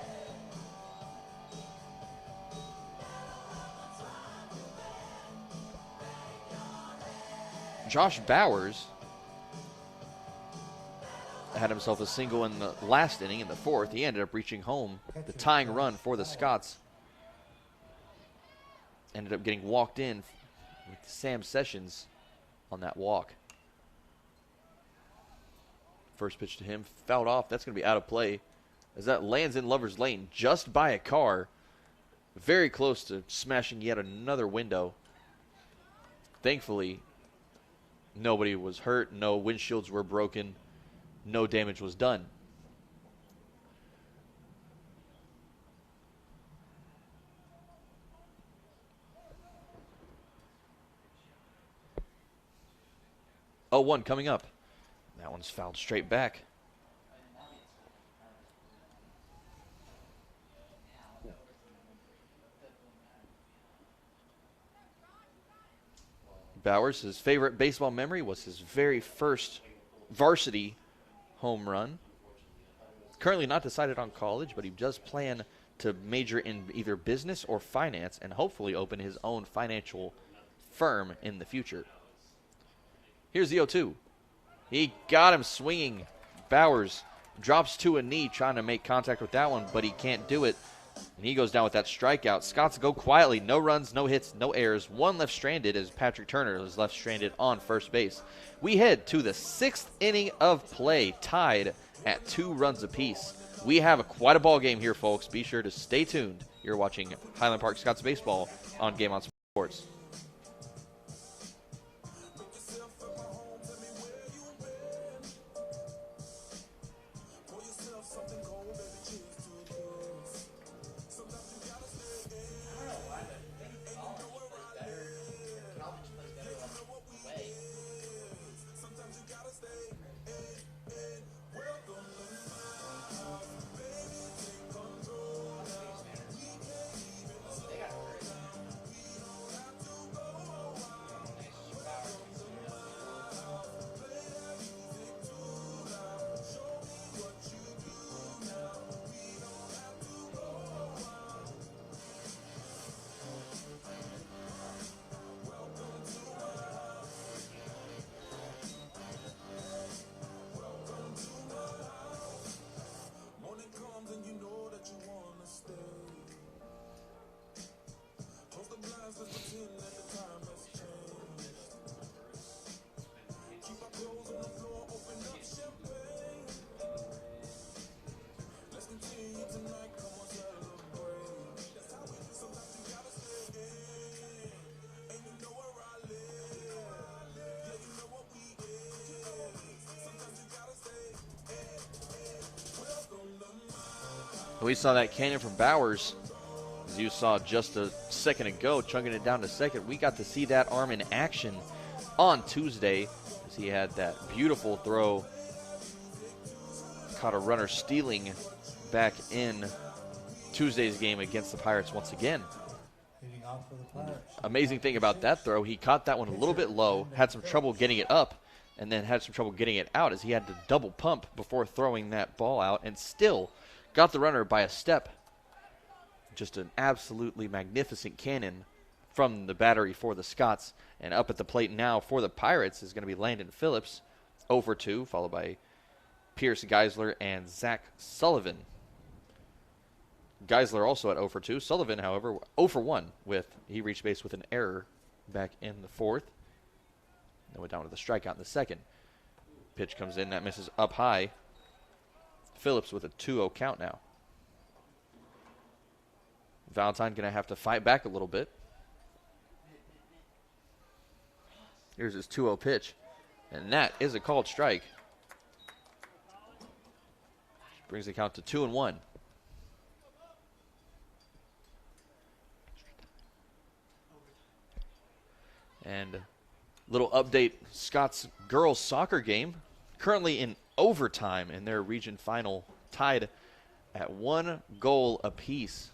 Josh Bowers had himself a single in the last inning in the 4th. He ended up reaching home, the tying run for the Scots. Ended up getting walked in with Sam Sessions on that walk. First pitch to him, fouled off. That's going to be out of play as that lands in Lover's Lane just by a car. Very close to smashing yet another window. Thankfully, nobody was hurt. No windshields were broken. No damage was done. 0-1 coming up. That one's fouled straight back. Bowers, his favorite baseball memory was his very first varsity home run. Currently not decided on college, but he does plan to major in either business or finance and hopefully open his own financial firm in the future. Here's the 0-2. He got him swinging. Bowers drops to a knee trying to make contact with that one, but he can't do it. And he goes down with that strikeout. Scots go quietly. No runs, no hits, no errors. One left stranded as Patrick Turner is left stranded on first base. We head to the 6th inning of play, tied at 2 runs apiece. We have quite a ball game here, folks. Be sure to stay tuned. You're watching Highland Park Scots Baseball on Game On Sports. We saw that cannon from Bowers, as you saw just a second ago, chunking it down to second. We got to see that arm in action on Tuesday, as he had that beautiful throw. Caught a runner stealing back in Tuesday's game against the Pirates once again. Leading off for the Pirates. Amazing thing about that throw, he caught that one a little bit low, had some trouble getting it up, and then had some trouble getting it out as he had to double pump before throwing that ball out, and still got the runner by a step. Just an absolutely magnificent cannon from the battery for the Scots. And up at the plate now for the Pirates is going to be Landon Phillips, 0 for 2, followed by Pierce Geisler and Zach Sullivan. Geisler also at 0 for 2. Sullivan, however, 0 for 1 he reached base with an error back in the 4th. Then went down to the strikeout in the 2nd. Pitch comes in, that misses up high. Phillips with a 2-0 count now. Valentine going to have to fight back a little bit. Here's his 2-0 pitch. And that is a called strike. Brings the count to 2-1. And little update, Scott's girls soccer game currently in overtime in their region final, tied at 1 goal apiece.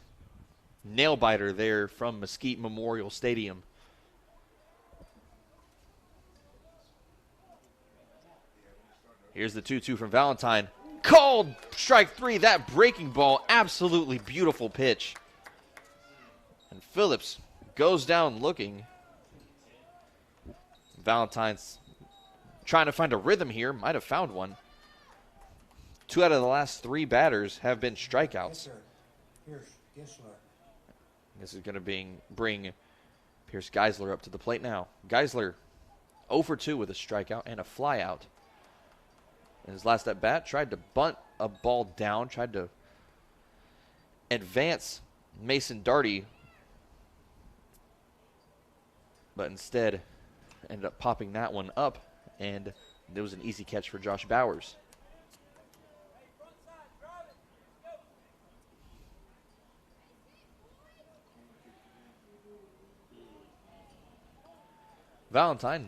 Nail biter there from Mesquite Memorial Stadium. Here's the 2-2 from Valentine. Called strike 3. That breaking ball, absolutely beautiful pitch. And Phillips goes down looking. Valentine's trying to find a rhythm here. Might have found one. 2 out of the last 3 batters have been strikeouts. This is going to bring Pierce Geisler up to the plate now. Geisler 0 for 2 with a strikeout and a flyout. In his last at bat, tried to bunt a ball down, tried to advance Mason Darty, but instead ended up popping that one up, and it was an easy catch for Josh Bowers. Valentine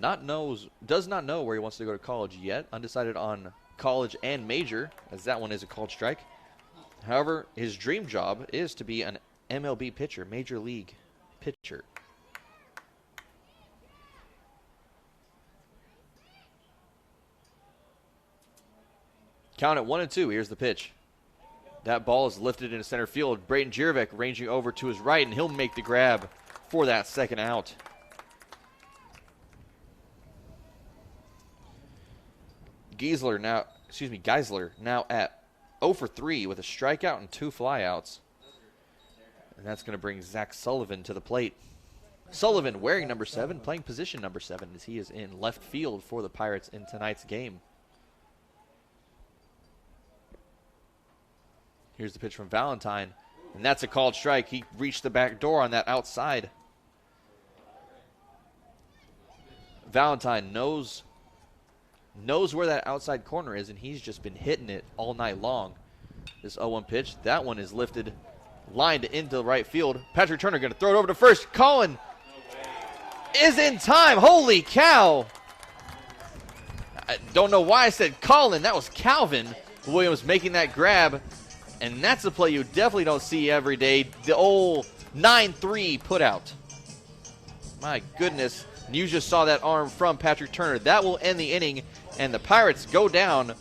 does not know where he wants to go to college yet. Undecided on college and major, as that one is a called strike. However, his dream job is to be an MLB pitcher, Major League pitcher. Count at 1-2. Here's the pitch. That ball is lifted into center field. Brayden Jirovic ranging over to his right, and he'll make the grab for that second out. Geisler now at 0 for 3 with a strikeout and 2 flyouts. And that's going to bring Zach Sullivan to the plate. Sullivan wearing number 7, playing position number 7 as he is in left field for the Pirates in tonight's game. Here's the pitch from Valentine, and that's a called strike. He reached the back door on that outside. Valentine knows where that outside corner is, and he's just been hitting it all night long. This 0-1 pitch, that one is lifted, lined into the right field. Patrick Turner going to throw it over to first. Colin is in time. Holy cow. I don't know why I said Colin. That was Calvin Williams making that grab. And that's a play you definitely don't see every day. The old 9-3 put out. My goodness. And you just saw that arm from Patrick Turner. That will end the inning. And the Pirates go down.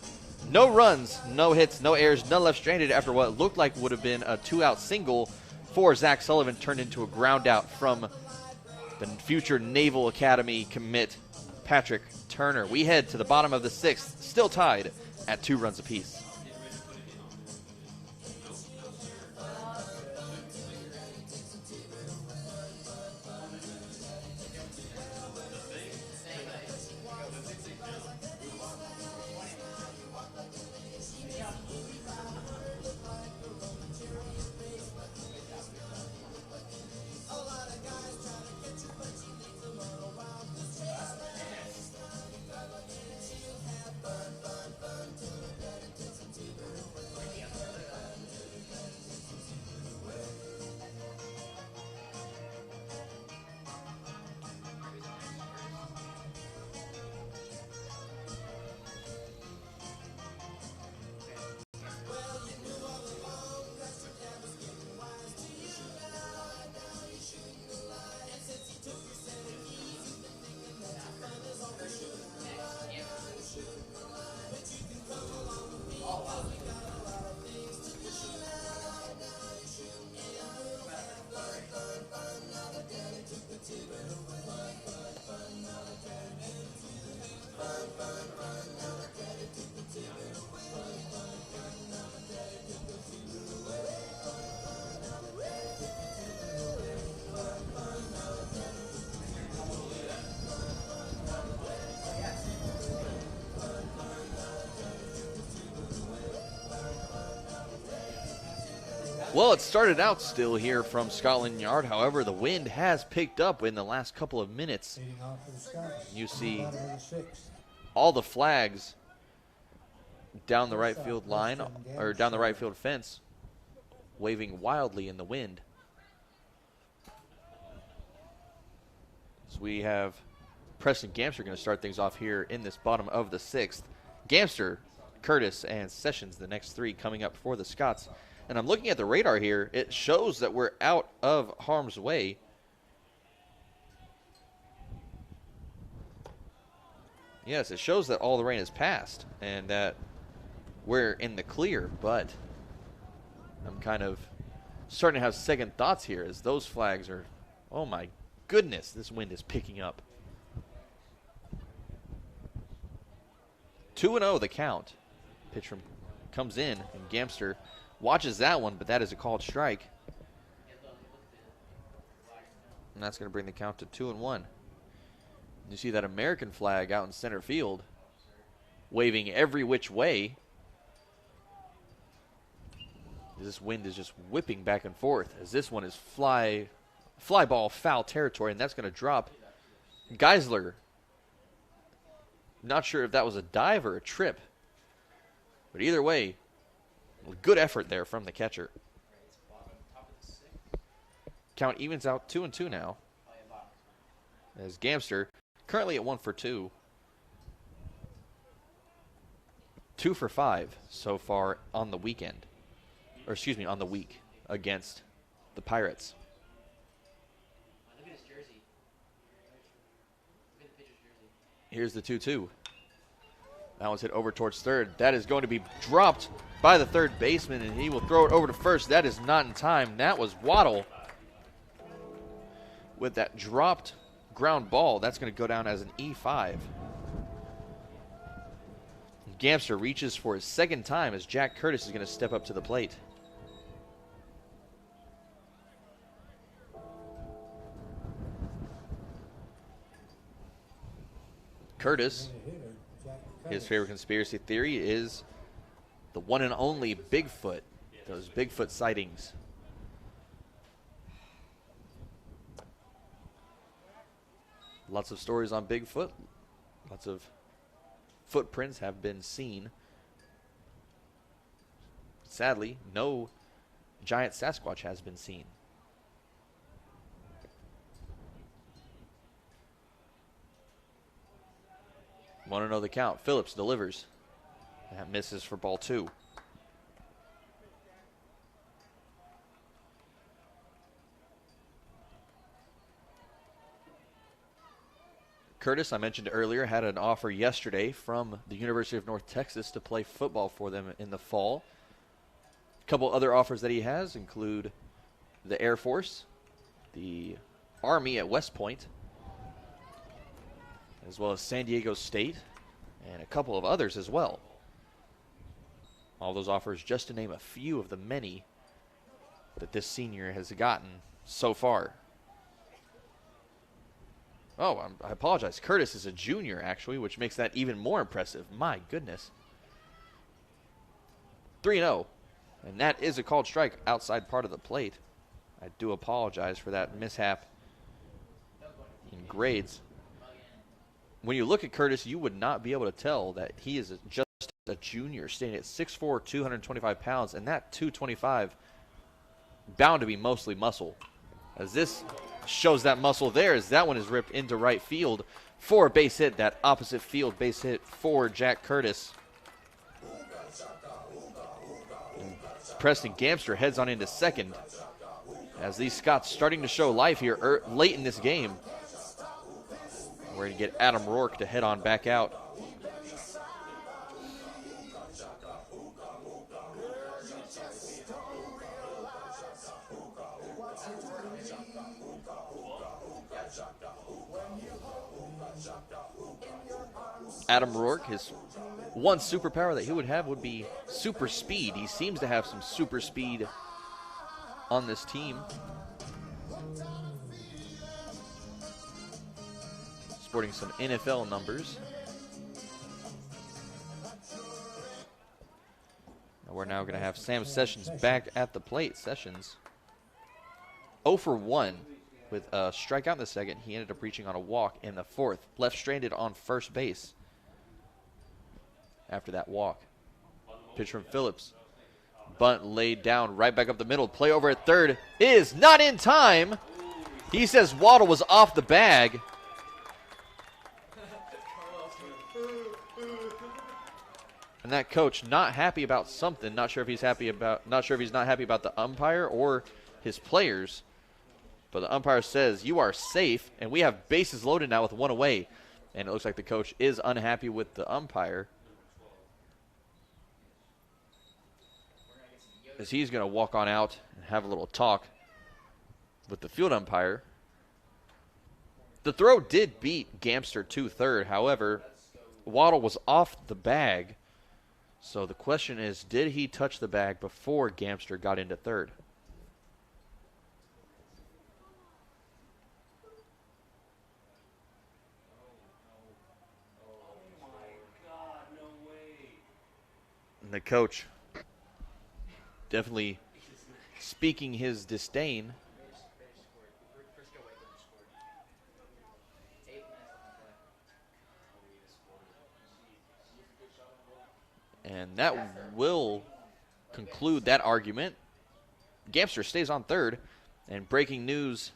No runs, no hits, no errors, none left stranded after what looked like would have been a 2-out single for Zach Sullivan, turned into a ground out from the future Naval Academy commit Patrick Turner. We head to the bottom of the 6th, still tied at 2 runs apiece. Well, it started out still here from Scotland Yard. However, the wind has picked up in the last couple of minutes. Leading off for the Scots. You see Bottom of the 6th. all the flags down the right field line, or down the right field fence, waving wildly in the wind. So we have Preston Gamster going to start things off here in this bottom of the 6th. Gamster, Curtis, and Sessions, the next 3 coming up for the Scots. And I'm looking at the radar here. It shows that we're out of harm's way. Yes, it shows that all the rain has passed and that we're in the clear, but I'm kind of starting to have second thoughts here as those flags are, oh my goodness, this wind is picking up. 2-0 the count. Pitch from comes in, and Gamster watches that one, but that is a called strike. And that's going to bring the count to 2-1. You see that American flag out in center field, waving every which way. This wind is just whipping back and forth, as this one is fly ball foul territory, and that's going to drop. Geisler, not sure if that was a dive or a trip, but either way, good effort there from the catcher. Count evens out 2-2 now, as Gamster currently at 1 for 2. 2 for 5 so far on the weekend. Or excuse me, on the week against the Pirates. Look at his jersey. Look at the pitcher's jersey. Here's the 2-2. That one's hit over towards third. That is going to be dropped by the third baseman, and he will throw it over to first. That is not in time. That was Waddle with that dropped ground ball. That's going to go down as an E5. Gamster reaches for his second time as Jack Curtis is going to step up to the plate. Curtis, And the hitter, Jack his Curtis. favorite conspiracy theory is the one and only Bigfoot, those Bigfoot sightings. Lots of stories on Bigfoot. Lots of footprints have been seen. Sadly, no giant Sasquatch has been seen. Want to know the count. Phillips delivers. That misses for ball 2. Curtis, I mentioned earlier, had an offer yesterday from the University of North Texas to play football for them in the fall. A couple other offers that he has include the Air Force, the Army at West Point, as well as San Diego State, and a couple of others as well. All those offers just to name a few of the many that this senior has gotten so far. Oh, I apologize. Curtis is a junior, actually, which makes that even more impressive. My goodness. 3-0. And that is a called strike outside part of the plate. I do apologize for that mishap in grades. When you look at Curtis, you would not be able to tell that he is just a junior, standing at 6'4", 225 pounds, and that 225 bound to be mostly muscle. As this shows that muscle there, as that one is ripped into right field for a base hit, that opposite field base hit for Jack Curtis. And Preston Gamster heads on into second as these Scots starting to show life here late in this game. We're going to get Adam Rourke to head on back out. Adam Rourke, his one superpower that he would have would be super speed. He seems to have some super speed on this team. Sporting some NFL numbers. And we're now going to have Sam Sessions back at the plate. Sessions 0 for 1 with a strikeout in the second. He ended up reaching on a walk in the fourth. Left stranded on first base after that walk. Pitch from Phillips. Bunt laid down right back up the middle. Play over at third is not in time. He says Waddle was off the bag. And that coach not happy about something. Not sure if he's not happy about the umpire or his players. But the umpire says you are safe, and we have bases loaded now with one away. And it looks like the coach is unhappy with the umpire, as he's going to walk on out and have a little talk with the field umpire. The throw did beat Gamster to third. However, Waddle was off the bag. So the question is, did he touch the bag before Gamster got into third? And the coach definitely speaking his disdain. And that will conclude that argument. Gamster stays on third. And breaking news,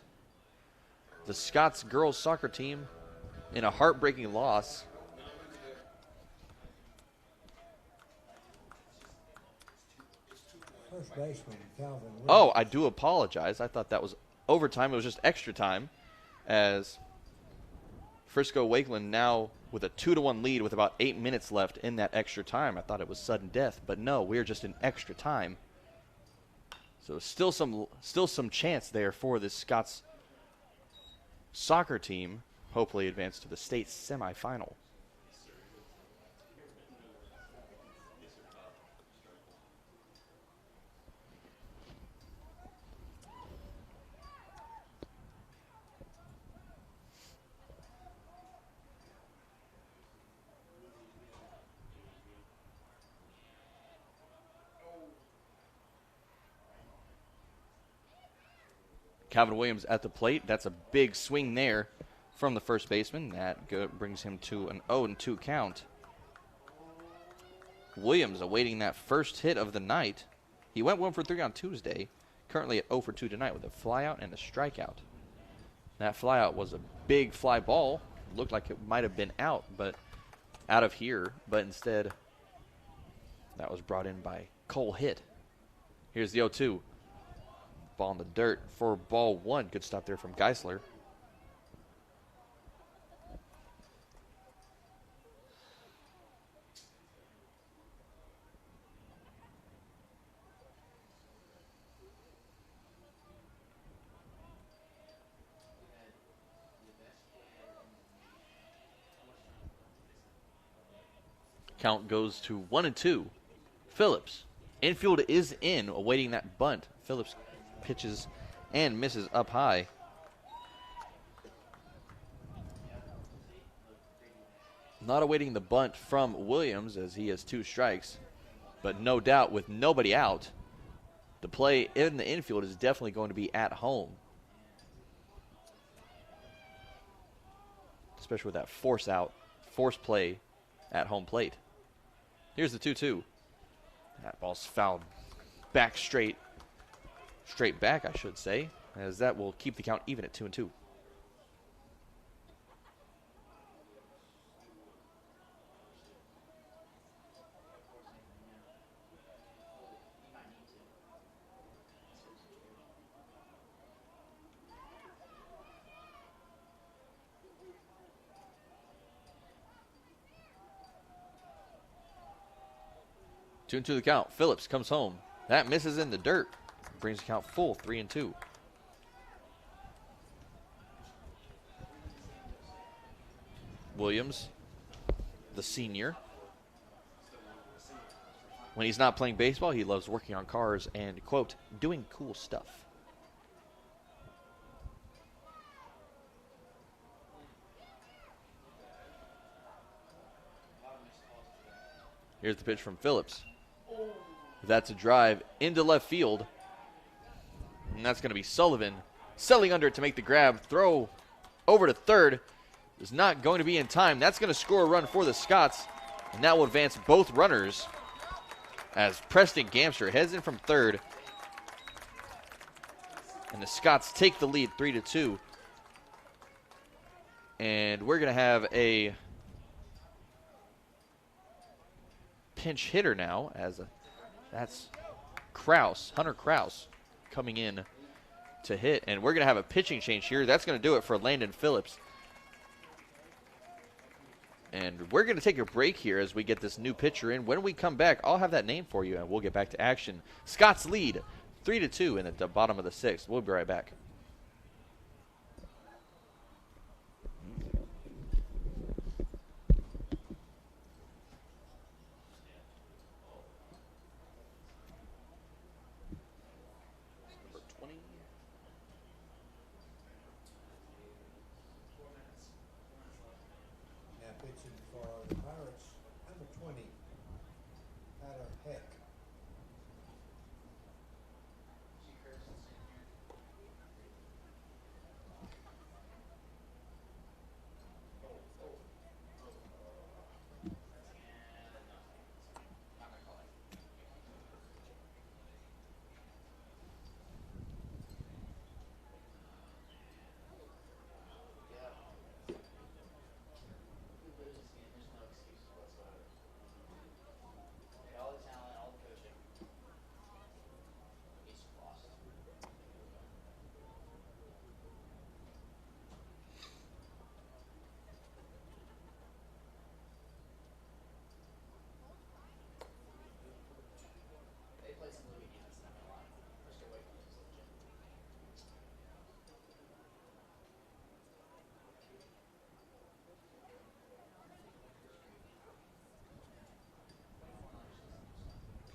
the Scots girls soccer team in a heartbreaking loss. First baseman Calvin Williams. Oh, I do apologize. I thought that was overtime. It was just extra time, as Frisco Wakeland now with a 2-1 lead with about 8 minutes left in that extra time. I thought it was sudden death, but no, we're just in extra time. So still some chance there for this Scots soccer team. Hopefully advance to the state semifinal. Calvin Williams at the plate. That's a big swing there from the first baseman. That brings him to an 0-2 count. Williams awaiting that first hit of the night. He went 1 for 3 on Tuesday. Currently at 0 for 2 tonight with a flyout and a strikeout. That flyout was a big fly ball. Looked like it might have been out of here, but instead that was brought in by Cole Hitt. Here's the 0-2. Ball in the dirt for ball 1. Good stop there from Geisler. Count goes to 1-2. Phillips. Infield is in, awaiting that bunt. Phillips pitches and misses up high. Not awaiting the bunt from Williams as he has 2 strikes. But no doubt with nobody out, the play in the infield is definitely going to be at home. Especially with that force play at home plate. Here's the 2-2. That ball's fouled back straight back, I should say, as that will keep the count even at 2-2. Two and two the count. Phillips comes home. That misses in the dirt. Brings the count full, 3-2. Williams, the senior. When he's not playing baseball, he loves working on cars and, quote, doing cool stuff. Here's the pitch from Phillips. That's a drive into left field. And that's going to be Sullivan selling under it to make the grab. Throw over to third is not going to be in time. That's going to score a run for the Scots. And that will advance both runners as Preston Gamster heads in from third. And the Scots take the lead 3-2. And we're going to have a pinch hitter now as that's Hunter Kraus coming in to hit. And we're going to have a pitching change here. That's going to do it for Landon Phillips. And we're going to take a break here as we get this new pitcher in. When we come back, I'll have that name for you, and we'll get back to action. Scots lead 3-2 in the bottom of the sixth. We'll be right back. Pitching for the Pirates, number 20, Tyler Heck.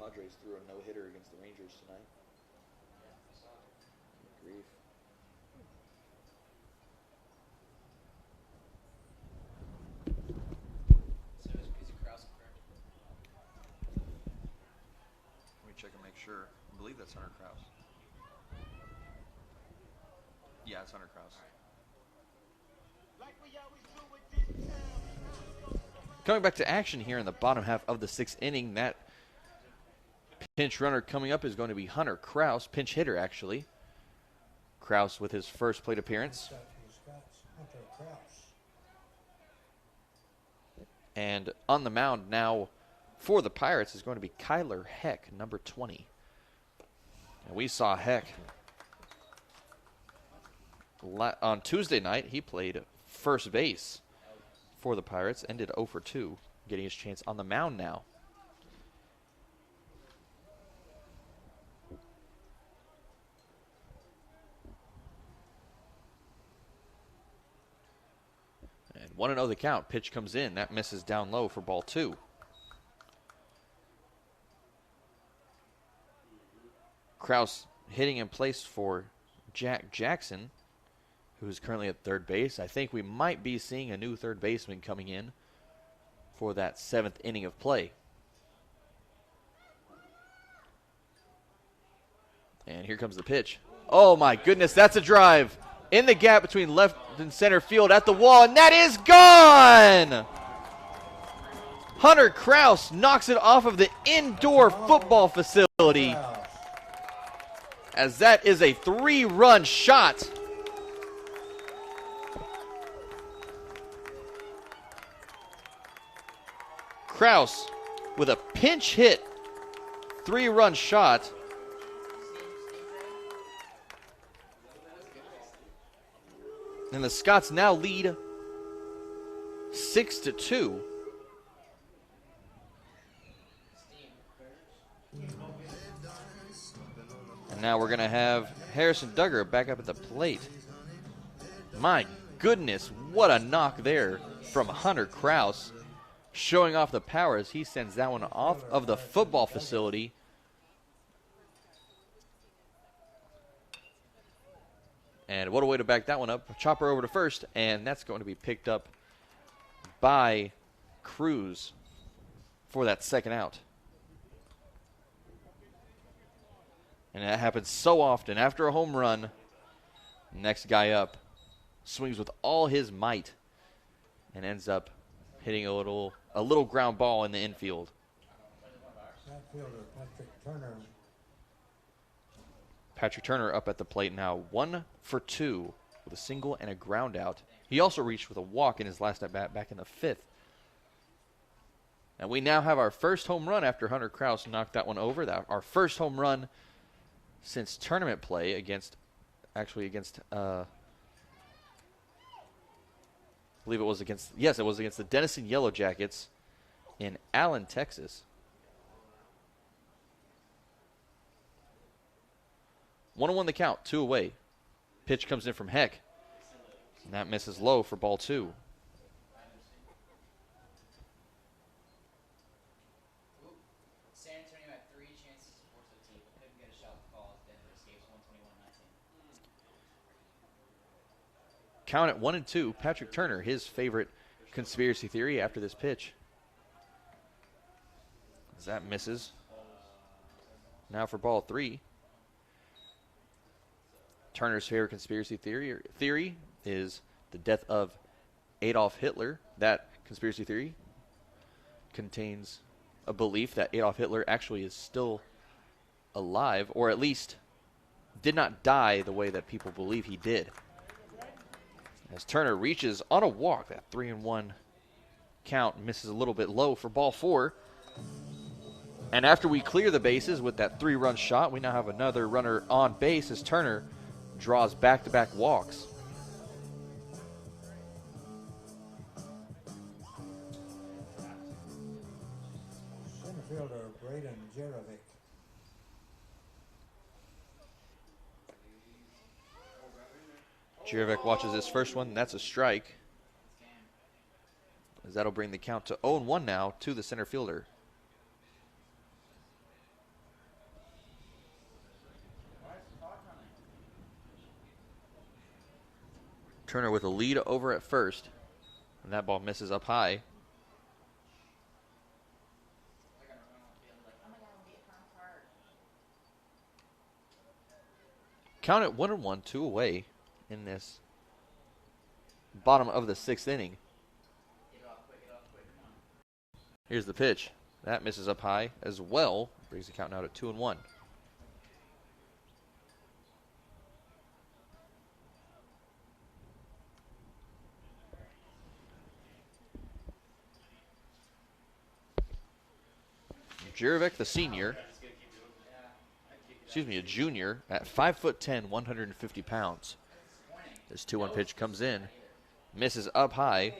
Padres threw a no-hitter against the Rangers tonight. Grief. So is it Krause correct? Let me check and make sure. I believe that's Hunter Krause. Yeah, it's Hunter Krause. Coming back to action here in the bottom half of the 6th inning, that pinch runner coming up is going to be Hunter Krause, pinch hitter actually. Krause with his first plate appearance. Hunter Krause. And on the mound now for the Pirates is going to be Kyler Heck, number 20. And we saw Heck on Tuesday night. He played first base for the Pirates, ended 0 for 2, getting his chance on the mound now. And 1-0 the count. Pitch comes in. That misses down low for ball 2. Krause hitting in place for Jack Jackson, who's currently at third base. I think we might be seeing a new third baseman coming in for that 7th inning of play. And here comes the pitch. Oh my goodness, that's a drive in the gap between left and center field at the wall, and that is gone! Hunter Krause knocks it off of the indoor football facility, as that is a 3-run shot. Krause with a pinch hit 3-run shot. And the Scots now lead 6-2. And now we're going to have Harrison Duggar back up at the plate. My goodness, what a knock there from Hunter Krause. Showing off the power as he sends that one off of the football facility. And what a way to back that one up. Chopper over to first, and that's going to be picked up by Cruz for that second out. And that happens so often. After a home run, next guy up swings with all his might and ends up hitting a little ground ball in the infield. Outfielder Patrick Turner. Patrick Turner up at the plate now, 1 for 2 with a single and a ground out. He also reached with a walk in his last at bat back in the 5th. And we now have our first home run after Hunter Krause knocked that one over. Our first home run since tournament play against I believe it was against the Denison Yellow Jackets in Allen, Texas. 1-1 the count, 2 away. Pitch comes in from Heck, and that misses low for ball 2. San Antonio had 3 chances to force the tee, but couldn't get a shot to call as Denver escapes 121-19. Count at 1-2. Patrick Turner, his favorite conspiracy theory after this pitch. As that misses. Now for ball 3. Turner's favorite conspiracy theory is the death of Adolf Hitler. That conspiracy theory contains a belief that Adolf Hitler actually is still alive, or at least did not die the way that people believe he did. As Turner reaches on a walk, that 3-1 count misses a little bit low for ball 4. And after we clear the bases with that 3-run shot, we now have another runner on base as Turner draws back-to-back walks. Center fielder Braden Jerovic. Jerovic watches this first one. That's a strike. As that'll bring the count to 0-1 now to the center fielder. Turner with a lead over at first. And that ball misses up high. Count it 1-1, 2 away in this bottom of the 6th inning. Here's the pitch. That misses up high as well. Brings the count now to 2-1. Jurovic, the senior, a junior at 5'10", 150 pounds. This 2-1 pitch comes in, misses up high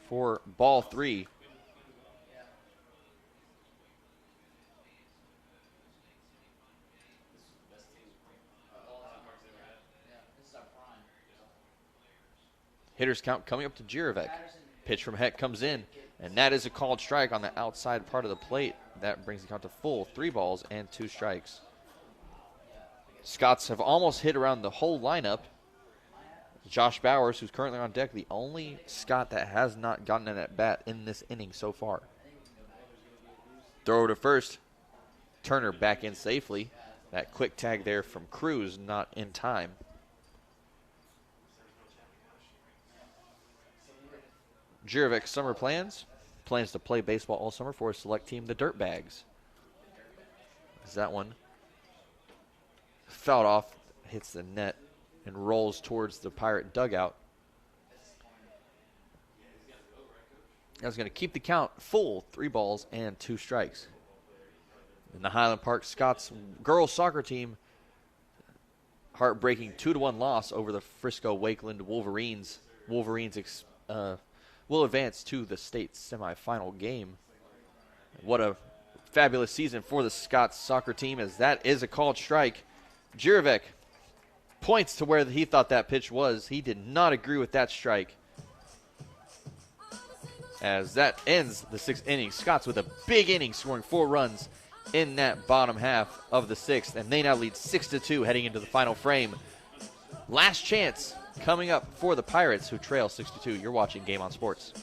for ball 3. Hitter's count coming up to Jurovic. Pitch from Heck comes in, and that is a called strike on the outside part of the plate. That brings the count to full, 3 balls and 2 strikes. Scots have almost hit around the whole lineup. Josh Bowers, who's currently on deck, the only Scot that has not gotten an at-bat in this inning so far. Throw to first. Turner back in safely. That quick tag there from Cruz not in time. Jurovic summer plans to play baseball all summer for his select team, the Dirtbags. As that one fouled off, hits the net, and rolls towards the Pirate dugout. That's going to keep the count full, 3 balls and 2 strikes. In the Highland Park Scots girls soccer team, heartbreaking 2-1 loss over the Frisco Wakeland Wolverines. Wolverines will advance to the state semifinal game. What a fabulous season for the Scots soccer team, as that is a called strike. Jurovic points to where he thought that pitch was. He did not agree with that strike. As that ends the 6th inning. Scots with a big inning, scoring 4 runs in that bottom half of the 6th, and they now lead 6-2 heading into the final frame. Last chance coming up for the Pirates, who trail 6-2. You're watching Game On Sports.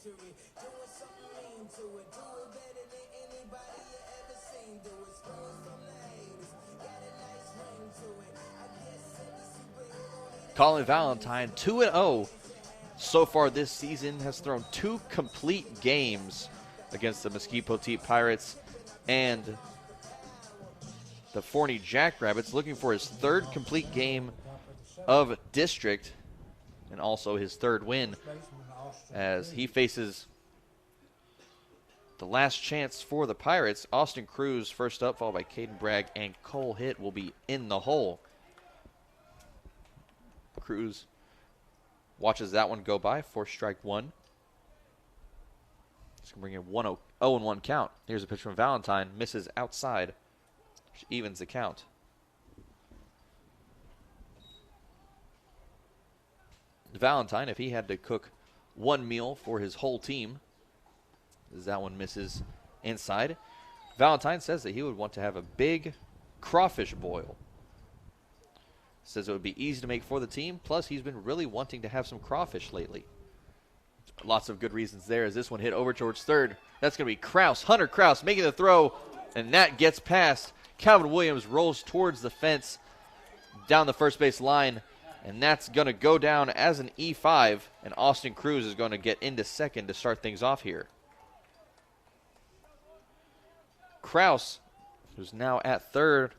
Doing something mean to it, do it better than anybody you ever seen. Do it, springs from the haters, got a nice ring to it. I guess every superhero. Colin Valentine, 2-0 so far this season, has thrown 2 complete games against the Mesquite Poteet Pirates and the Forney Jackrabbits, looking for his 3rd complete game of district and also his 3rd win, as he faces the last chance for the Pirates. Austin Cruz first up, followed by Caden Bragg, and Cole Hitt will be in the hole. Cruz watches that one go by for strike 1. It's going to bring in 0-1 count. Here's a pitch from Valentine, misses outside, which evens the count. Valentine, if he had to cook one meal for his whole team, as that one misses inside, Valentine says that he would want to have a big crawfish boil. Says it would be easy to make for the team, plus he's been really wanting to have some crawfish lately. Lots of good reasons there, as this one hit over towards 3rd. That's going to be Kraus, Hunter Kraus, making the throw, and that gets past Calvin Williams rolls towards the fence down the first base line, and that's going to go down as an E5, and Austin Cruz is going to get into second to start things off here. Kraus, who's now at third,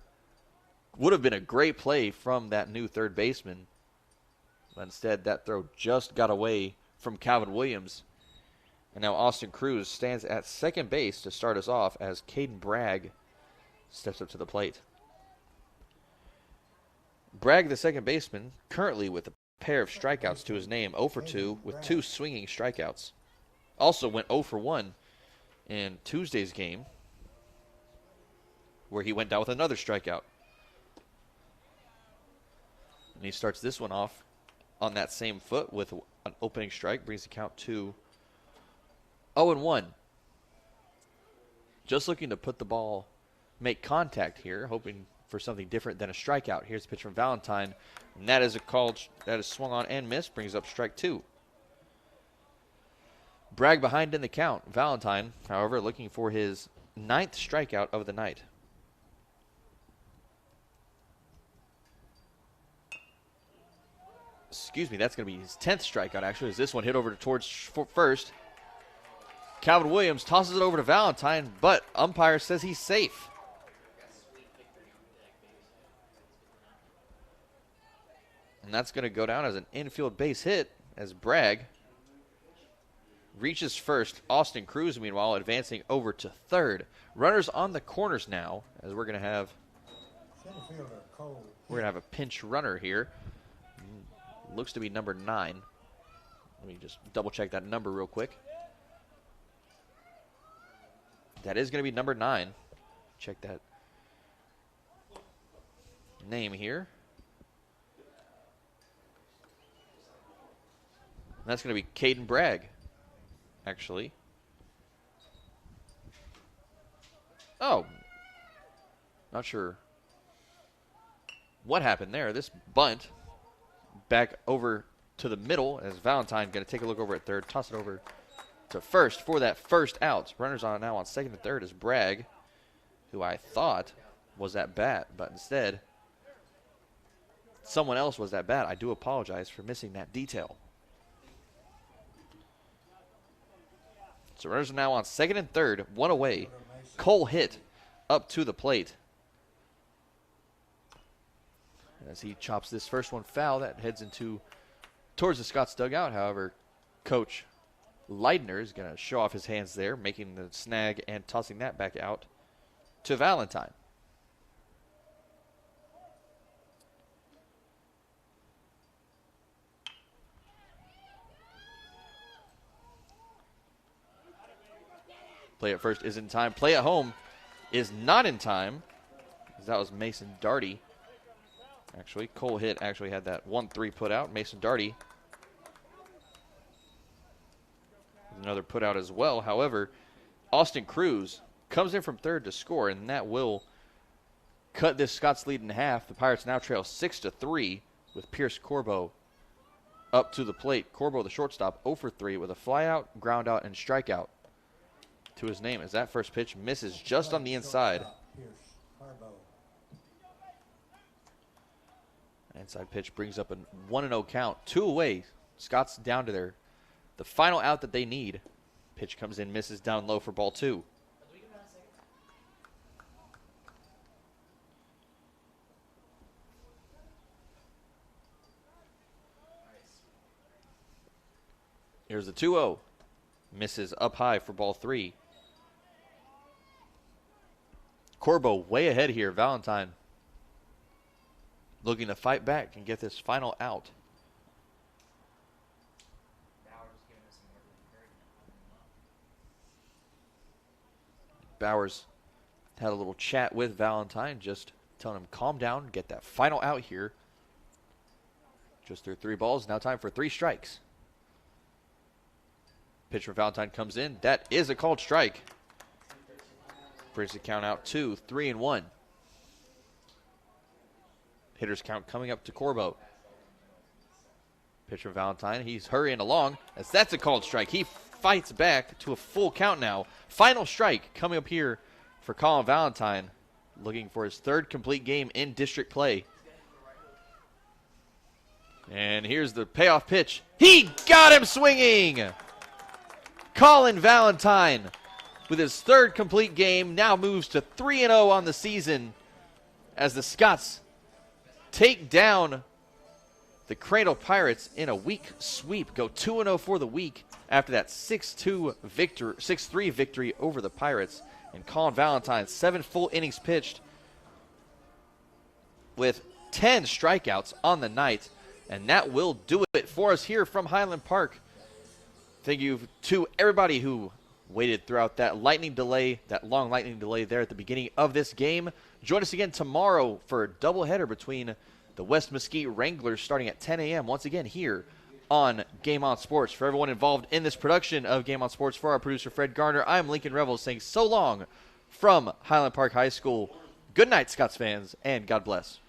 would have been a great play from that new third baseman, but instead that throw just got away from Calvin Williams. And now Austin Cruz stands at second base to start us off as Caden Bragg steps up to the plate. Bragg, the second baseman, currently with a pair of strikeouts to his name, 0 for 2 with 2 swinging strikeouts. Also went 0 for 1 in Tuesday's game, where he went down with another strikeout. And he starts this one off on that same foot with an opening strike, brings the count to 0-1. Just looking to put the ball, make contact here, hoping for something different than a strikeout. Here's the pitch from Valentine, and that is a call that is swung on and missed, brings up strike 2. Bragg behind in the count. Valentine, however, looking for his 9th strikeout of the night. Excuse me, that's going to be his 10th strikeout, actually, as this one hit over towards first. Calvin Williams tosses it over to Valentine, but umpire says he's safe. And that's going to go down as an infield base hit as Bragg reaches first. Austin Cruz, meanwhile, advancing over to third. Runners on the corners now, as we're going to have a pinch runner here. Looks to be number 9. Let me just double check that number real quick. That is going to be number 9. Check that name here. And that's going to be Caden Bragg, actually. Oh. Not sure what happened there. This bunt back over to the middle as Valentine going to take a look over at third, toss it over to first for that first out. Runners on now on second and third is Bragg, who I thought was at bat, but instead someone else was at bat. I do apologize for missing that detail. So runners are now on second and third, 1 away. Cole hit up to the plate as he chops this first one foul. That heads towards the Scots dugout. However, Coach Leidner is going to show off his hands there, making the snag and tossing that back out to Valentine. Play at first is in time. Play at home is not in time, as that was Mason Darty. Actually, Cole hit actually had that 1-3 put out. Mason Darty another put out as well. However, Austin Cruz comes in from third to score, and that will cut this Scots lead in half. The Pirates now trail 6-3 with Pierce Corbo up to the plate. Corbo, the shortstop, 0 for 3 with a flyout, ground out, and strikeout to his name as that first pitch misses just on the inside. Inside pitch brings up a 1-0 count. 2 away. Scots down to the final out that they need. Pitch comes in, misses down low for ball 2. Here's the 2-0. Misses up high for ball 3. Corbo way ahead here. Valentine looking to fight back and get this final out. Bowers had a little chat with Valentine, just telling him calm down, get that final out here. Just threw 3 balls. Now time for 3 strikes. Pitch for Valentine comes in. That is a called strike. Brings the count out to 3-1. Hitters count coming up to Corbo. Pitch from Valentine. He's hurrying along as that's a called strike. He fights back to a full count now. Final strike coming up here for Colin Valentine. looking for his third complete game in district play. And here's the payoff pitch. He got him swinging! Colin Valentine, with his third complete game, now moves to 3-0 on the season as the Scots take down the Crandall Pirates in a week sweep. Go 2-0 for the week after that 6-3 victory over the Pirates. And Colin Valentine, 7 full innings pitched with 10 strikeouts on the night. And that will do it for us here from Highland Park. Thank you to everybody who waited throughout that lightning delay, that long lightning delay there at the beginning of this game. Join us again tomorrow for a doubleheader between the West Mesquite Wranglers starting at 10 a.m. once again here on Game On Sports. For everyone involved in this production of Game On Sports, for our producer Fred Garner, I'm Lincoln Revels saying so long from Highland Park High School. Good night, Scots fans, and God bless.